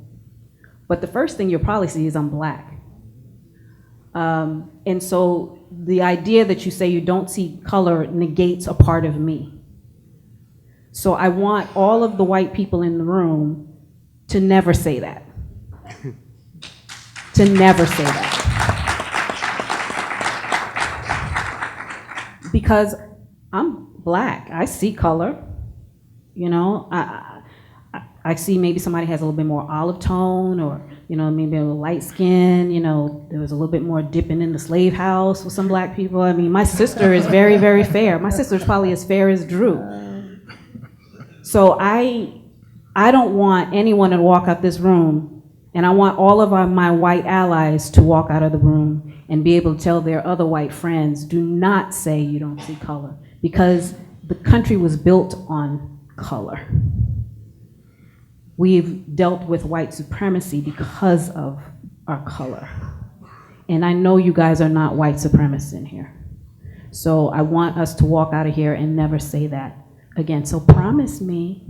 But the first thing you'll probably see is I'm black. And so the idea that you say you don't see color negates a part of me. So I want all of the white people in the room to never say that. To never say that. Because I'm black. I see color. You know, I see maybe somebody has a little bit more olive tone, or, you know, maybe a little light skin. You know, there was a little bit more dipping in the slave house with some black people. I mean, my sister is very, very fair. My sister's probably as fair as Drew. So I don't want anyone to walk out this room, and I want all of my white allies to walk out of the room and be able to tell their other white friends, do not say you don't see color, because the country was built on color. We've dealt with white supremacy because of our color. And I know you guys are not white supremacists in here. So I want us to walk out of here and never say that again. So promise me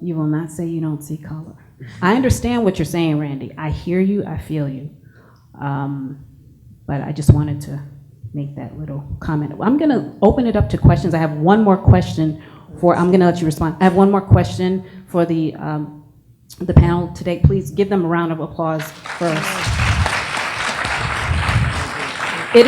you will not say you don't see color. I understand what you're saying, Randy. I hear you, I feel you. But I just wanted to make that little comment. I'm gonna open it up to questions. I have one more question I'm gonna let you respond. I have one more question for the panel today. Please give them a round of applause first. It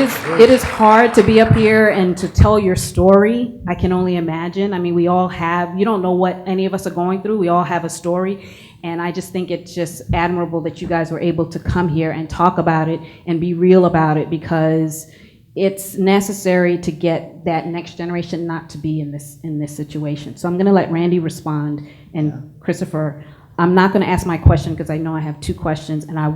is hard to be up here and to tell your story. I can only imagine. I mean, we all have, you don't know what any of us are going through. We all have a story. And I just think it's just admirable that you guys were able to come here and talk about it and be real about it, because it's necessary to get that next generation not to be in this situation. So I'm gonna let Randy respond, and Christopher, I'm not gonna ask my question because I know I have two questions, and I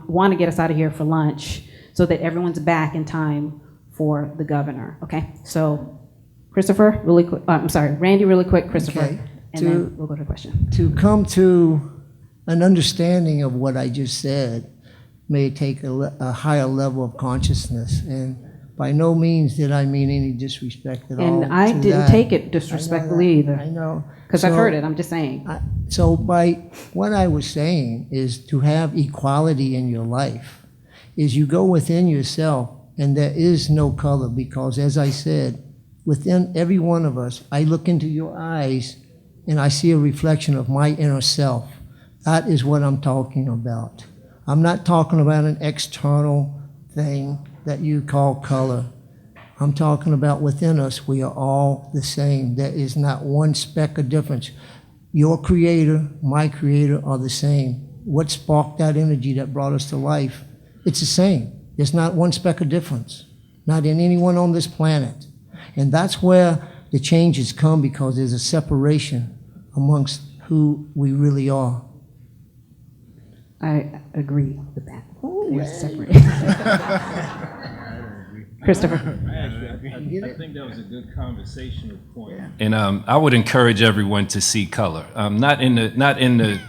wanna get us out of here for lunch so that everyone's back in time for the governor, okay? So Christopher, really quick, I'm sorry, Randy really quick, Christopher, Okay. and then we'll go to the question. To come to an understanding of what I just said may take a higher level of consciousness. And By no means did I mean any disrespect at all. And I to didn't that. take it I know disrespectfully that. either. I know. Because I've So, heard it, I'm just saying. So by what I was saying is to have equality in your life is you go within yourself and there is no color because as I said, within every one of us, I look into your eyes and I see a reflection of my inner self. That is what I'm talking about. I'm not talking about an external thing that you call color. I'm talking about within us, we are all the same. There is not one speck of difference. Your creator, my creator are the same. What sparked that energy that brought us to life? It's the same. There's not one speck of difference, not in anyone on this planet. And that's where the changes come because there's a separation amongst who we really are. I agree with that. There's separate. Christopher. I think that was a good conversational point. And I would encourage everyone to see color, not in the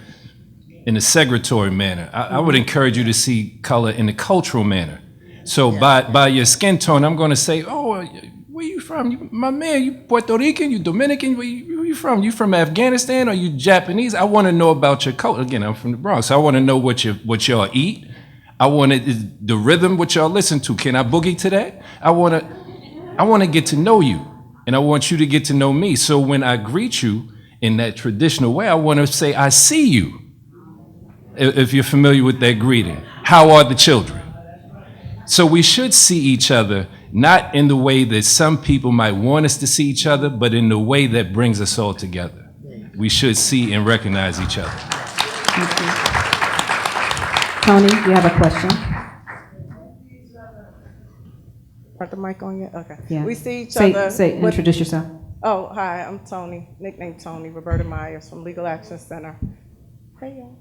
segregatory manner. I would encourage you to see color in the cultural manner. So by your skin tone, I'm going to say, oh, where you from? My man, you Puerto Rican, you Dominican, where you from? You from Afghanistan or you Japanese? I want to know about your culture. Again, I'm from the Bronx. So I want to know what y'all eat. I want the rhythm, what y'all listen to. Can I boogie to that? I want to get to know you, and I want you to get to know me. So when I greet you in that traditional way, I want to say, I see you. If you're familiar with that greeting. How are the children? So we should see each other, not in the way that some people might want us to see each other, but in the way that brings us all together. We should see and recognize each other. Thank you. Tony, you have a question? Got the mic on yet? Okay. Yeah. We see each other. Introduce yourself. Oh, hi, I'm Tony, nicknamed Tony, Roberta Myers from Legal Action Center. Hey, y'all.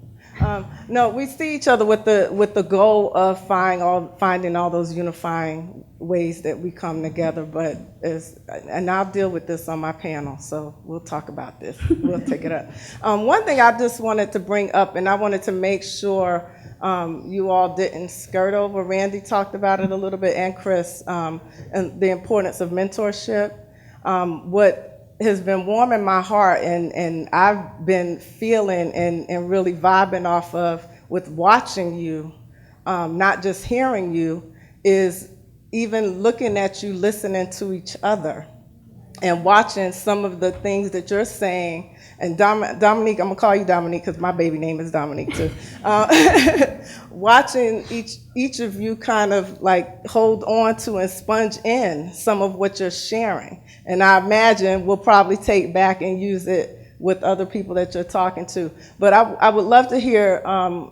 No, we see each other with the goal of finding all those unifying ways that we come together, and I'll deal with this on my panel, so we'll talk about this. We'll take it up. One thing I just wanted to bring up, and I wanted to make sure you all didn't skirt over. Randy talked about it a little bit, and Chris, and the importance of mentorship. What has been warming my heart, and I've been feeling and really vibing off of with watching you, not just hearing you, is even looking at you, listening to each other, and watching some of the things that you're saying. And Dominique, I'm gonna call you Dominique because my baby name is Dominique too. Watching each of you kind of like hold on to and sponge in some of what you're sharing. And I imagine we'll probably take back and use it with other people that you're talking to. But I would love to hear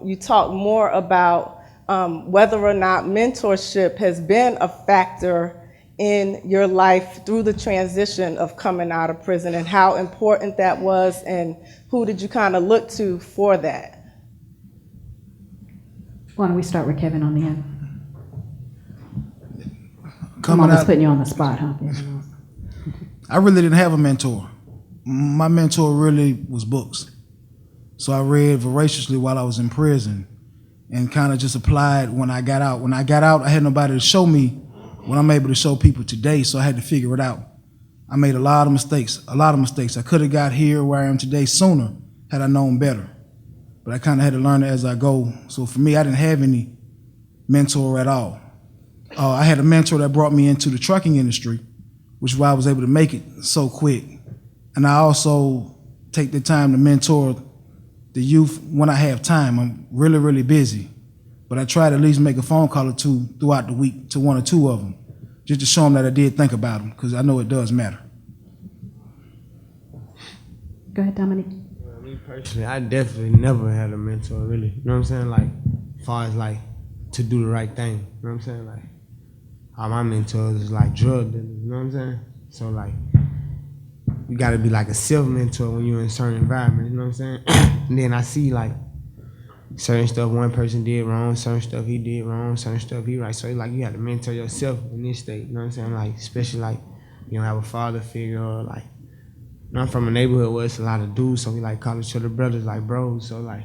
you talk more about whether or not mentorship has been a factor in your life through the transition of coming out of prison, and how important that was, and who did you kind of look to for that? Why don't we start with Kevin on the end? Coming I'm almost out, putting you on the spot, huh? I really didn't have a mentor. My mentor really was books. So I read voraciously while I was in prison and kind of just applied when I got out. When I got out, I had nobody to show me what I'm able to show people today, so I had to figure it out. I made a lot of mistakes. I could have got here where I am today sooner had I known better. But I kind of had to learn it as I go. So for me, I didn't have any mentor at all. I had a mentor that brought me into the trucking industry, which is why I was able to make it so quick. And I also take the time to mentor the youth when I have time. I'm really, really busy. But I try to at least make a phone call or two throughout the week to one or two of them, just to show them that I did think about them, because I know it does matter. Go ahead, Dominique. Well, me personally, I definitely never had a mentor, really. You know what I'm saying? Like, as far as like to do the right thing. You know what I'm saying? Like, all my mentors is like drug dealers. You know what I'm saying? So like, you got to be like a self-mentor when you're in certain environments. You know what I'm saying? And then I see like certain stuff one person did wrong, certain stuff he did wrong, certain stuff he right. So like you have to mentor yourself in this state, you know what I'm saying? Like especially like you don't have a father figure or like, you know, I'm from a neighborhood where it's a lot of dudes, so we like call each other brothers like bros. So like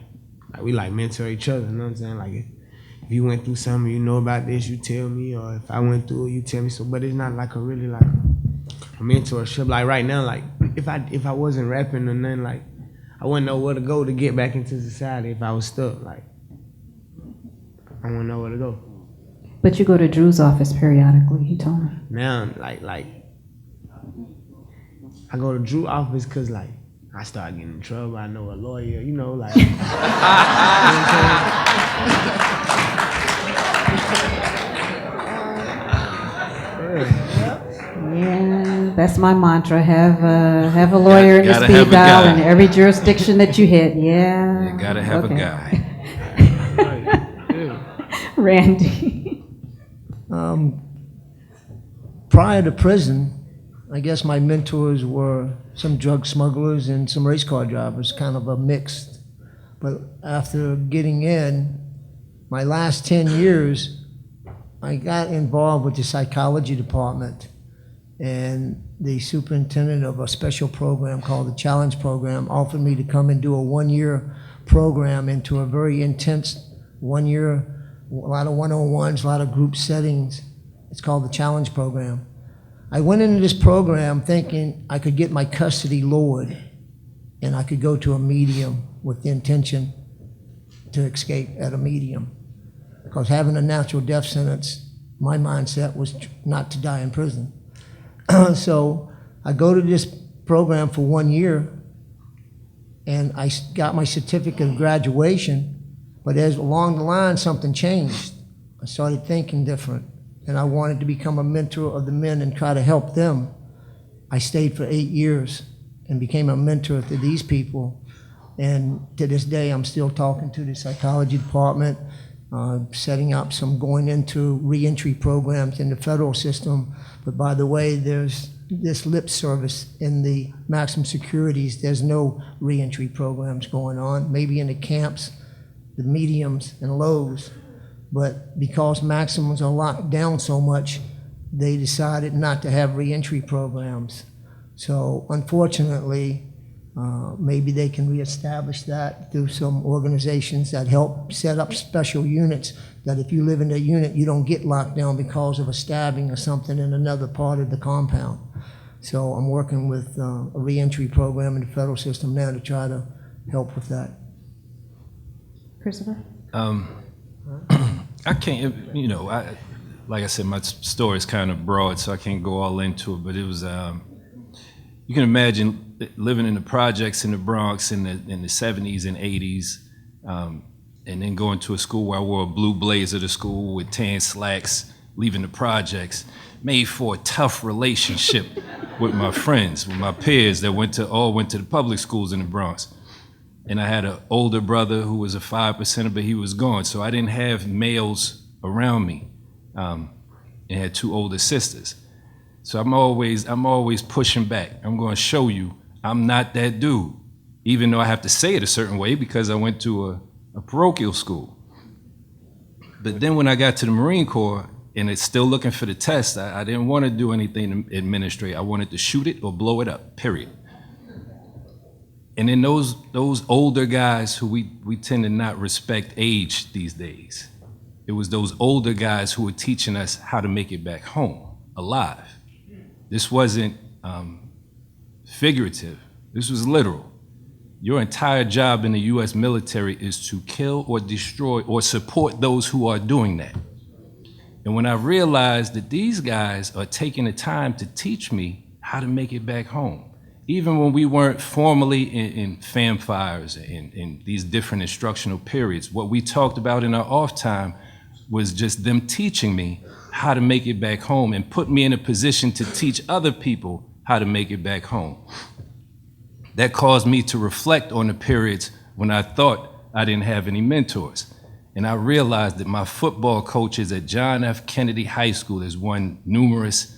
we like mentor each other, you know what I'm saying? Like if if you went through something, you know about this, you tell me, or if I went through it, you tell me. So, but it's not like a really like a mentorship. Like right now, like if I wasn't rapping or nothing, like I wouldn't know where to go to get back into society if I was stuck. Like I wouldn't know where to go. But you go to Drew's office periodically, he told me. Now, like I go to Drew's office because like I start getting in trouble. I know a lawyer, you know, like. Yeah, that's my mantra. Have a lawyer in the speed dial in every jurisdiction that you hit. Yeah. You gotta have a guy. Randy. Prior to prison, I guess my mentors were some drug smugglers and some race car drivers, kind of a mixed. But after getting in, my last 10 years, I got involved with the psychology department, and the superintendent of a special program called the Challenge Program offered me to come and do a 1-year program into a very intense 1 year, a lot of one-on-ones, a lot of group settings. It's called the Challenge Program. I went into this program thinking I could get my custody lowered and I could go to a medium with the intention to escape at a medium. Because having a natural death sentence, my mindset was not to die in prison. So I go to this program for 1 year and I got my certificate of graduation, but as along the line something changed. I started thinking different, and I wanted to become a mentor of the men and try to help them. I stayed for 8 years and became a mentor to these people. And to this day, I'm still talking to the psychology department, setting up some going into reentry programs in the federal system. But by the way, there's this lip service in the maximum securities. There's no reentry programs going on, maybe in the camps, the mediums and lows. But because maximums are locked down so much, they decided not to have reentry programs. So unfortunately, maybe they can reestablish that through some organizations that help set up special units, that if you live in a unit, you don't get locked down because of a stabbing or something in another part of the compound. So I'm working with a reentry program in the federal system now to try to help with that. Christopher? I can't, like I said, my story is kind of broad, so I can't go all into it, but it was, you can imagine living in the projects in the Bronx in the 70s and 80s, and then going to a school where I wore a blue blazer to school with tan slacks, leaving the projects, made for a tough relationship with my friends, with my peers that all went to the public schools in the Bronx. And I had an older brother who was a 5%er, but he was gone, so I didn't have males around me, and had 2 older sisters. So I'm always pushing back. I'm going to show you I'm not that dude, even though I have to say it a certain way because I went to a parochial school. But then when I got to the Marine Corps and it's still looking for the test, I didn't want to do anything to administrate. I wanted to shoot it or blow it up, period. And then those older guys who we tend to not respect age these days, it was those older guys who were teaching us how to make it back home, alive. This wasn't figurative, this was literal. Your entire job in the US military is to kill or destroy or support those who are doing that. And when I realized that these guys are taking the time to teach me how to make it back home, even when we weren't formally in fam fires and in these different instructional periods, what we talked about in our off time was just them teaching me how to make it back home and put me in a position to teach other people how to make it back home. That caused me to reflect on the periods when I thought I didn't have any mentors. And I realized that my football coaches at John F. Kennedy High School has won numerous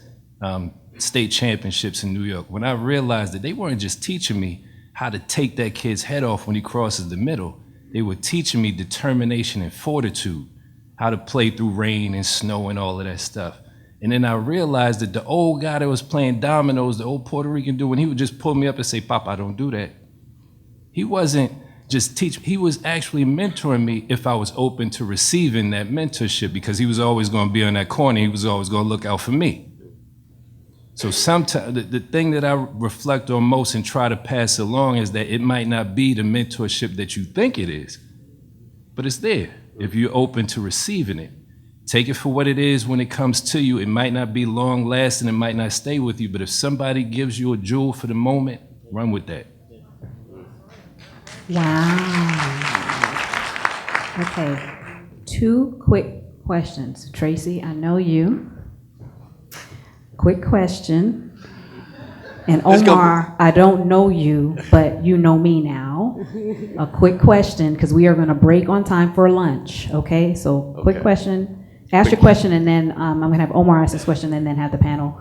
state championships in New York. When I realized that they weren't just teaching me how to take that kid's head off when he crosses the middle, they were teaching me determination and fortitude, how to play through rain and snow and all of that stuff. And then I realized that the old guy that was playing dominoes, the old Puerto Rican dude, when he would just pull me up and say, "Papa, don't do that," he wasn't just teach. He was actually mentoring me if I was open to receiving that mentorship, because he was always going to be on that corner. He was always going to look out for me. So sometimes the thing that I reflect on most and try to pass along is that it might not be the mentorship that you think it is, but it's there if you're open to receiving it. Take it for what it is when it comes to you. It might not be long lasting, it might not stay with you, but if somebody gives you a jewel for the moment, run with that. Wow. Okay, 2 quick questions. Tracy, I know you. Quick question. And Omar, I don't know you, but you know me now. A quick question, because we are going to break on time for lunch, okay? So quick question. Ask your question, and then I'm going to have Omar ask this question, and then have the panel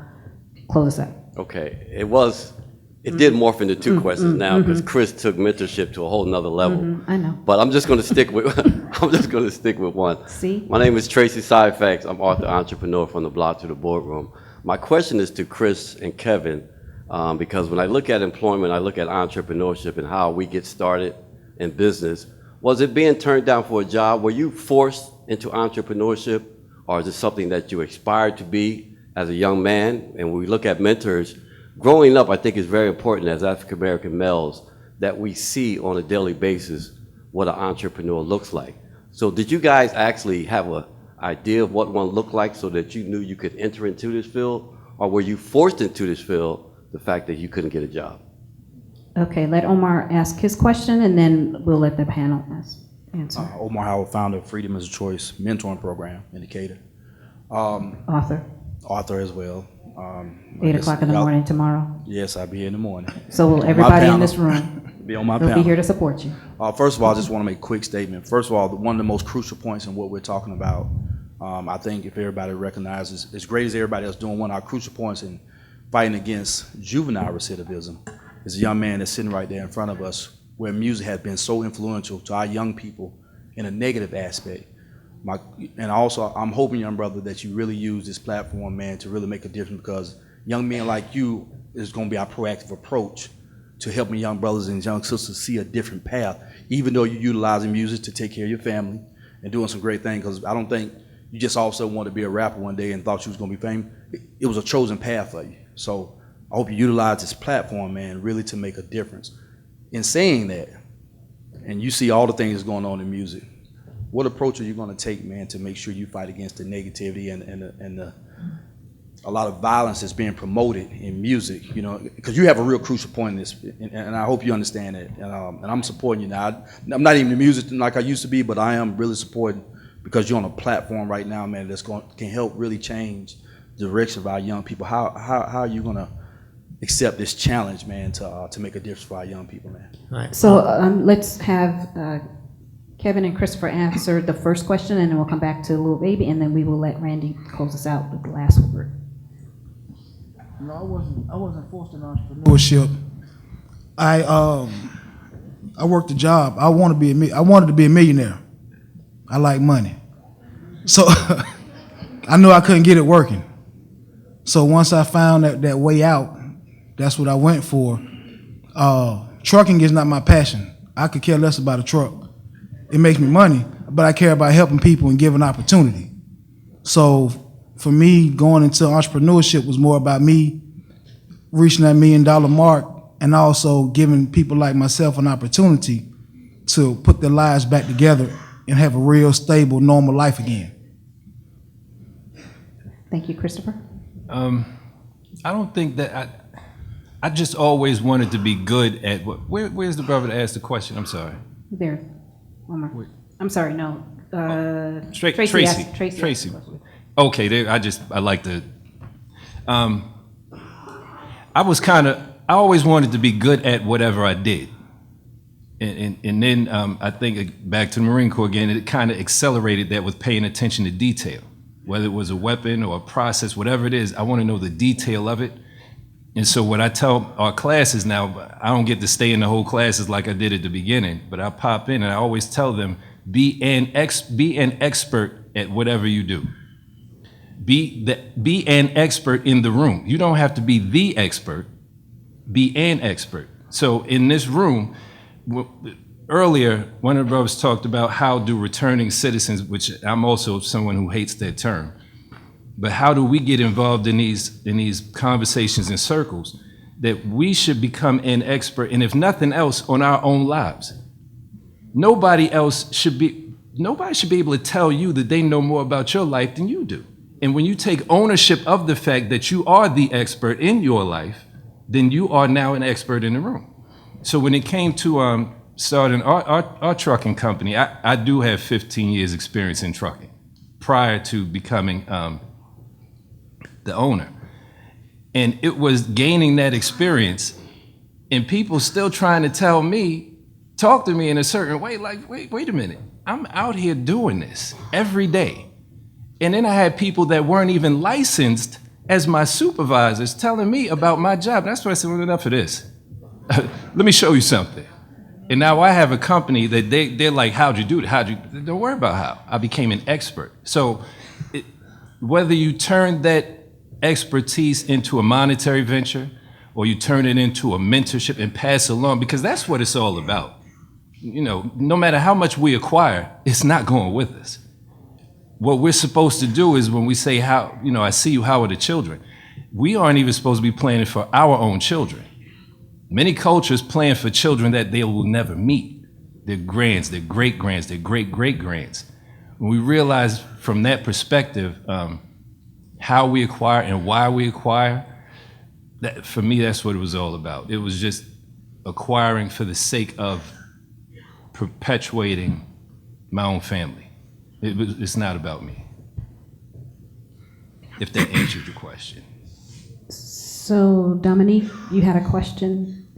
close us up. Okay, it did morph into 2 questions now, because Chris took mentorship to a whole nother level. I know. But I'm just going to stick with one. See? My name is Tracy Syfax. I'm author, entrepreneur, from the block to the boardroom. My question is to Chris and Kevin, because when I look at employment, I look at entrepreneurship and how we get started in business. Was it being turned down for a job? Were you forced into entrepreneurship, or is it something that you aspired to be as a young man? And when we look at mentors, growing up, I think it's very important as African American males that we see on a daily basis what an entrepreneur looks like. So did you guys actually have an idea of what one looked like so that you knew you could enter into this field? Or were you forced into this field, the fact that you couldn't get a job? Okay, let Omar ask his question, and then we'll let the panel answer. Omar Howard, founder of Freedom is a Choice mentoring program in Decatur. Author. Author as well. 8 o'clock in the morning tomorrow. Yes, I'll be here in the morning. So will everybody in this room. Be on my We'll panel. be here to support you. First of all, I just want to make a quick statement. First of all, one of the most crucial points in what we're talking about, I think if everybody recognizes, as great as everybody else doing, one of our crucial points in fighting against juvenile recidivism is a young man that's sitting right there in front of us, where music has been so influential to our young people in a negative aspect. And also, I'm hoping, young brother, that you really use this platform, man, to really make a difference, because young men like you is going to be our proactive approach to helping young brothers and young sisters see a different path, even though you're utilizing music to take care of your family and doing some great things, because I don't think you just also wanted to be a rapper one day and thought you was going to be famous. It was a chosen path for you. So I hope you utilize this platform, man, really to make a difference. In saying that, and you see all the things going on in music, what approach are you going to take, man, to make sure you fight against the negativity and a lot of violence that's being promoted in music, you know, because you have a real crucial point in this, and I hope you understand it, and I'm supporting you now. I'm not even in music like I used to be, but I am really supporting, because you're on a platform right now, man, that's can help really change the direction of our young people. How are you going to accept this challenge, man, to make a difference for our young people, man? Right. So let's have Kevin and Christopher answer the first question, and then we'll come back to Lil Baby, and then we will let Randy close us out with the last word. No, I wasn't forced in entrepreneurship. I worked a job. I wanted to be a millionaire. I like money. So I knew I couldn't get it working. So once I found that way out, that's what I went for. Trucking is not my passion. I could care less about a truck. It makes me money, but I care about helping people and giving opportunity. So for me, going into entrepreneurship was more about me reaching that $1 million mark, and also giving people like myself an opportunity to put their lives back together and have a real stable, normal life again. Thank you, Christopher. I don't think that I just always wanted to be good at what. Where's the brother that asked the question? I'm sorry. There. One more. I'm sorry, no. Tracy. Tracy. Okay, there. I like to. I always wanted to be good at whatever I did. And then I think back to the Marine Corps again, it kind of accelerated that with paying attention to detail. Whether it was a weapon or a process, whatever it is, I want to know the detail of it. And so what I tell our classes now, I don't get to stay in the whole classes like I did at the beginning, but I pop in and I always tell them, be an expert at whatever you do. Be an expert in the room. You don't have to be the expert. Be an expert. So in this room, earlier, one of the brothers talked about how do returning citizens, which I'm also someone who hates that term, but how do we get involved in these conversations and circles that we should become an expert, and if nothing else, on our own lives. Nobody should be able to tell you that they know more about your life than you do. And when you take ownership of the fact that you are the expert in your life, then you are now an expert in the room. So when it came to starting our trucking company, I do have 15 years experience in trucking prior to becoming the owner. And it was gaining that experience and people still trying to talk to me in a certain way, like, wait a minute, I'm out here doing this every day. And then I had people that weren't even licensed as my supervisors telling me about my job. That's why I said, well, enough of this. Let me show you something. And now I have a company that they're like, how'd you do it? Don't worry about how. I became an expert. So whether you turn that expertise into a monetary venture or you turn it into a mentorship and pass it along, because that's what it's all about. You know, no matter how much we acquire, it's not going with us. What we're supposed to do is when we say, how, you know, I see you, how are the children? We aren't even supposed to be planning for our own children. Many cultures plan for children that they will never meet, their grands, their great-grands, their great-great-grands. When we realize from that perspective how we acquire and why we acquire, that, for me, that's what it was all about. It was just acquiring for the sake of perpetuating my own family. It's not about me, if that answered your question. So, Dominique, you had a question.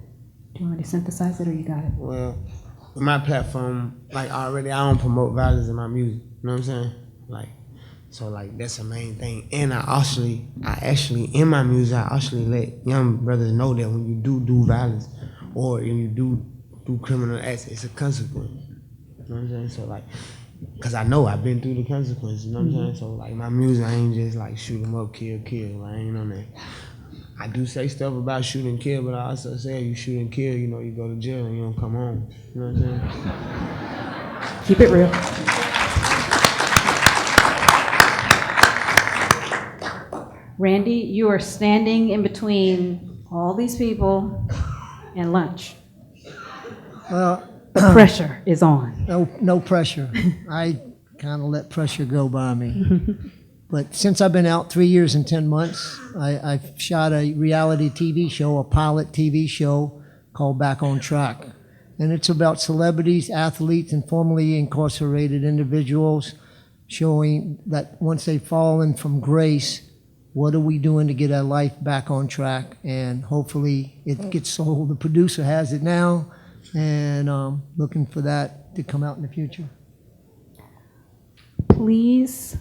Do you want me to synthesize it or you got it? Well, with my platform, like already, I don't promote violence in my music. You know what I'm saying? Like, so like that's the main thing. And I actually in my music, I actually let young brothers know that when you do violence or when you do criminal acts, it's a consequence. You know what I'm saying? So like, cause I know I've been through the consequences. You know what I'm saying? So like my music, I ain't just like shoot 'em up, kill. I ain't on that. I do say stuff about shoot and kill, but I also say you shoot and kill, you know, you go to jail and you don't come home. You know what I'm saying? Keep it real. Randy, you are standing in between all these people and lunch. Well, The pressure is on. no pressure. I kind of let pressure go by me. But since I've been out 3 years and 10 months, I've shot a reality TV show, a pilot TV show called Back on Track. And it's about celebrities, athletes, and formerly incarcerated individuals showing that once they've fallen from grace, what are we doing to get our life back on track? And hopefully it gets sold. The producer has it now, and looking for that to come out in the future. Please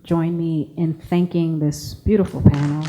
join me in thanking this beautiful panel.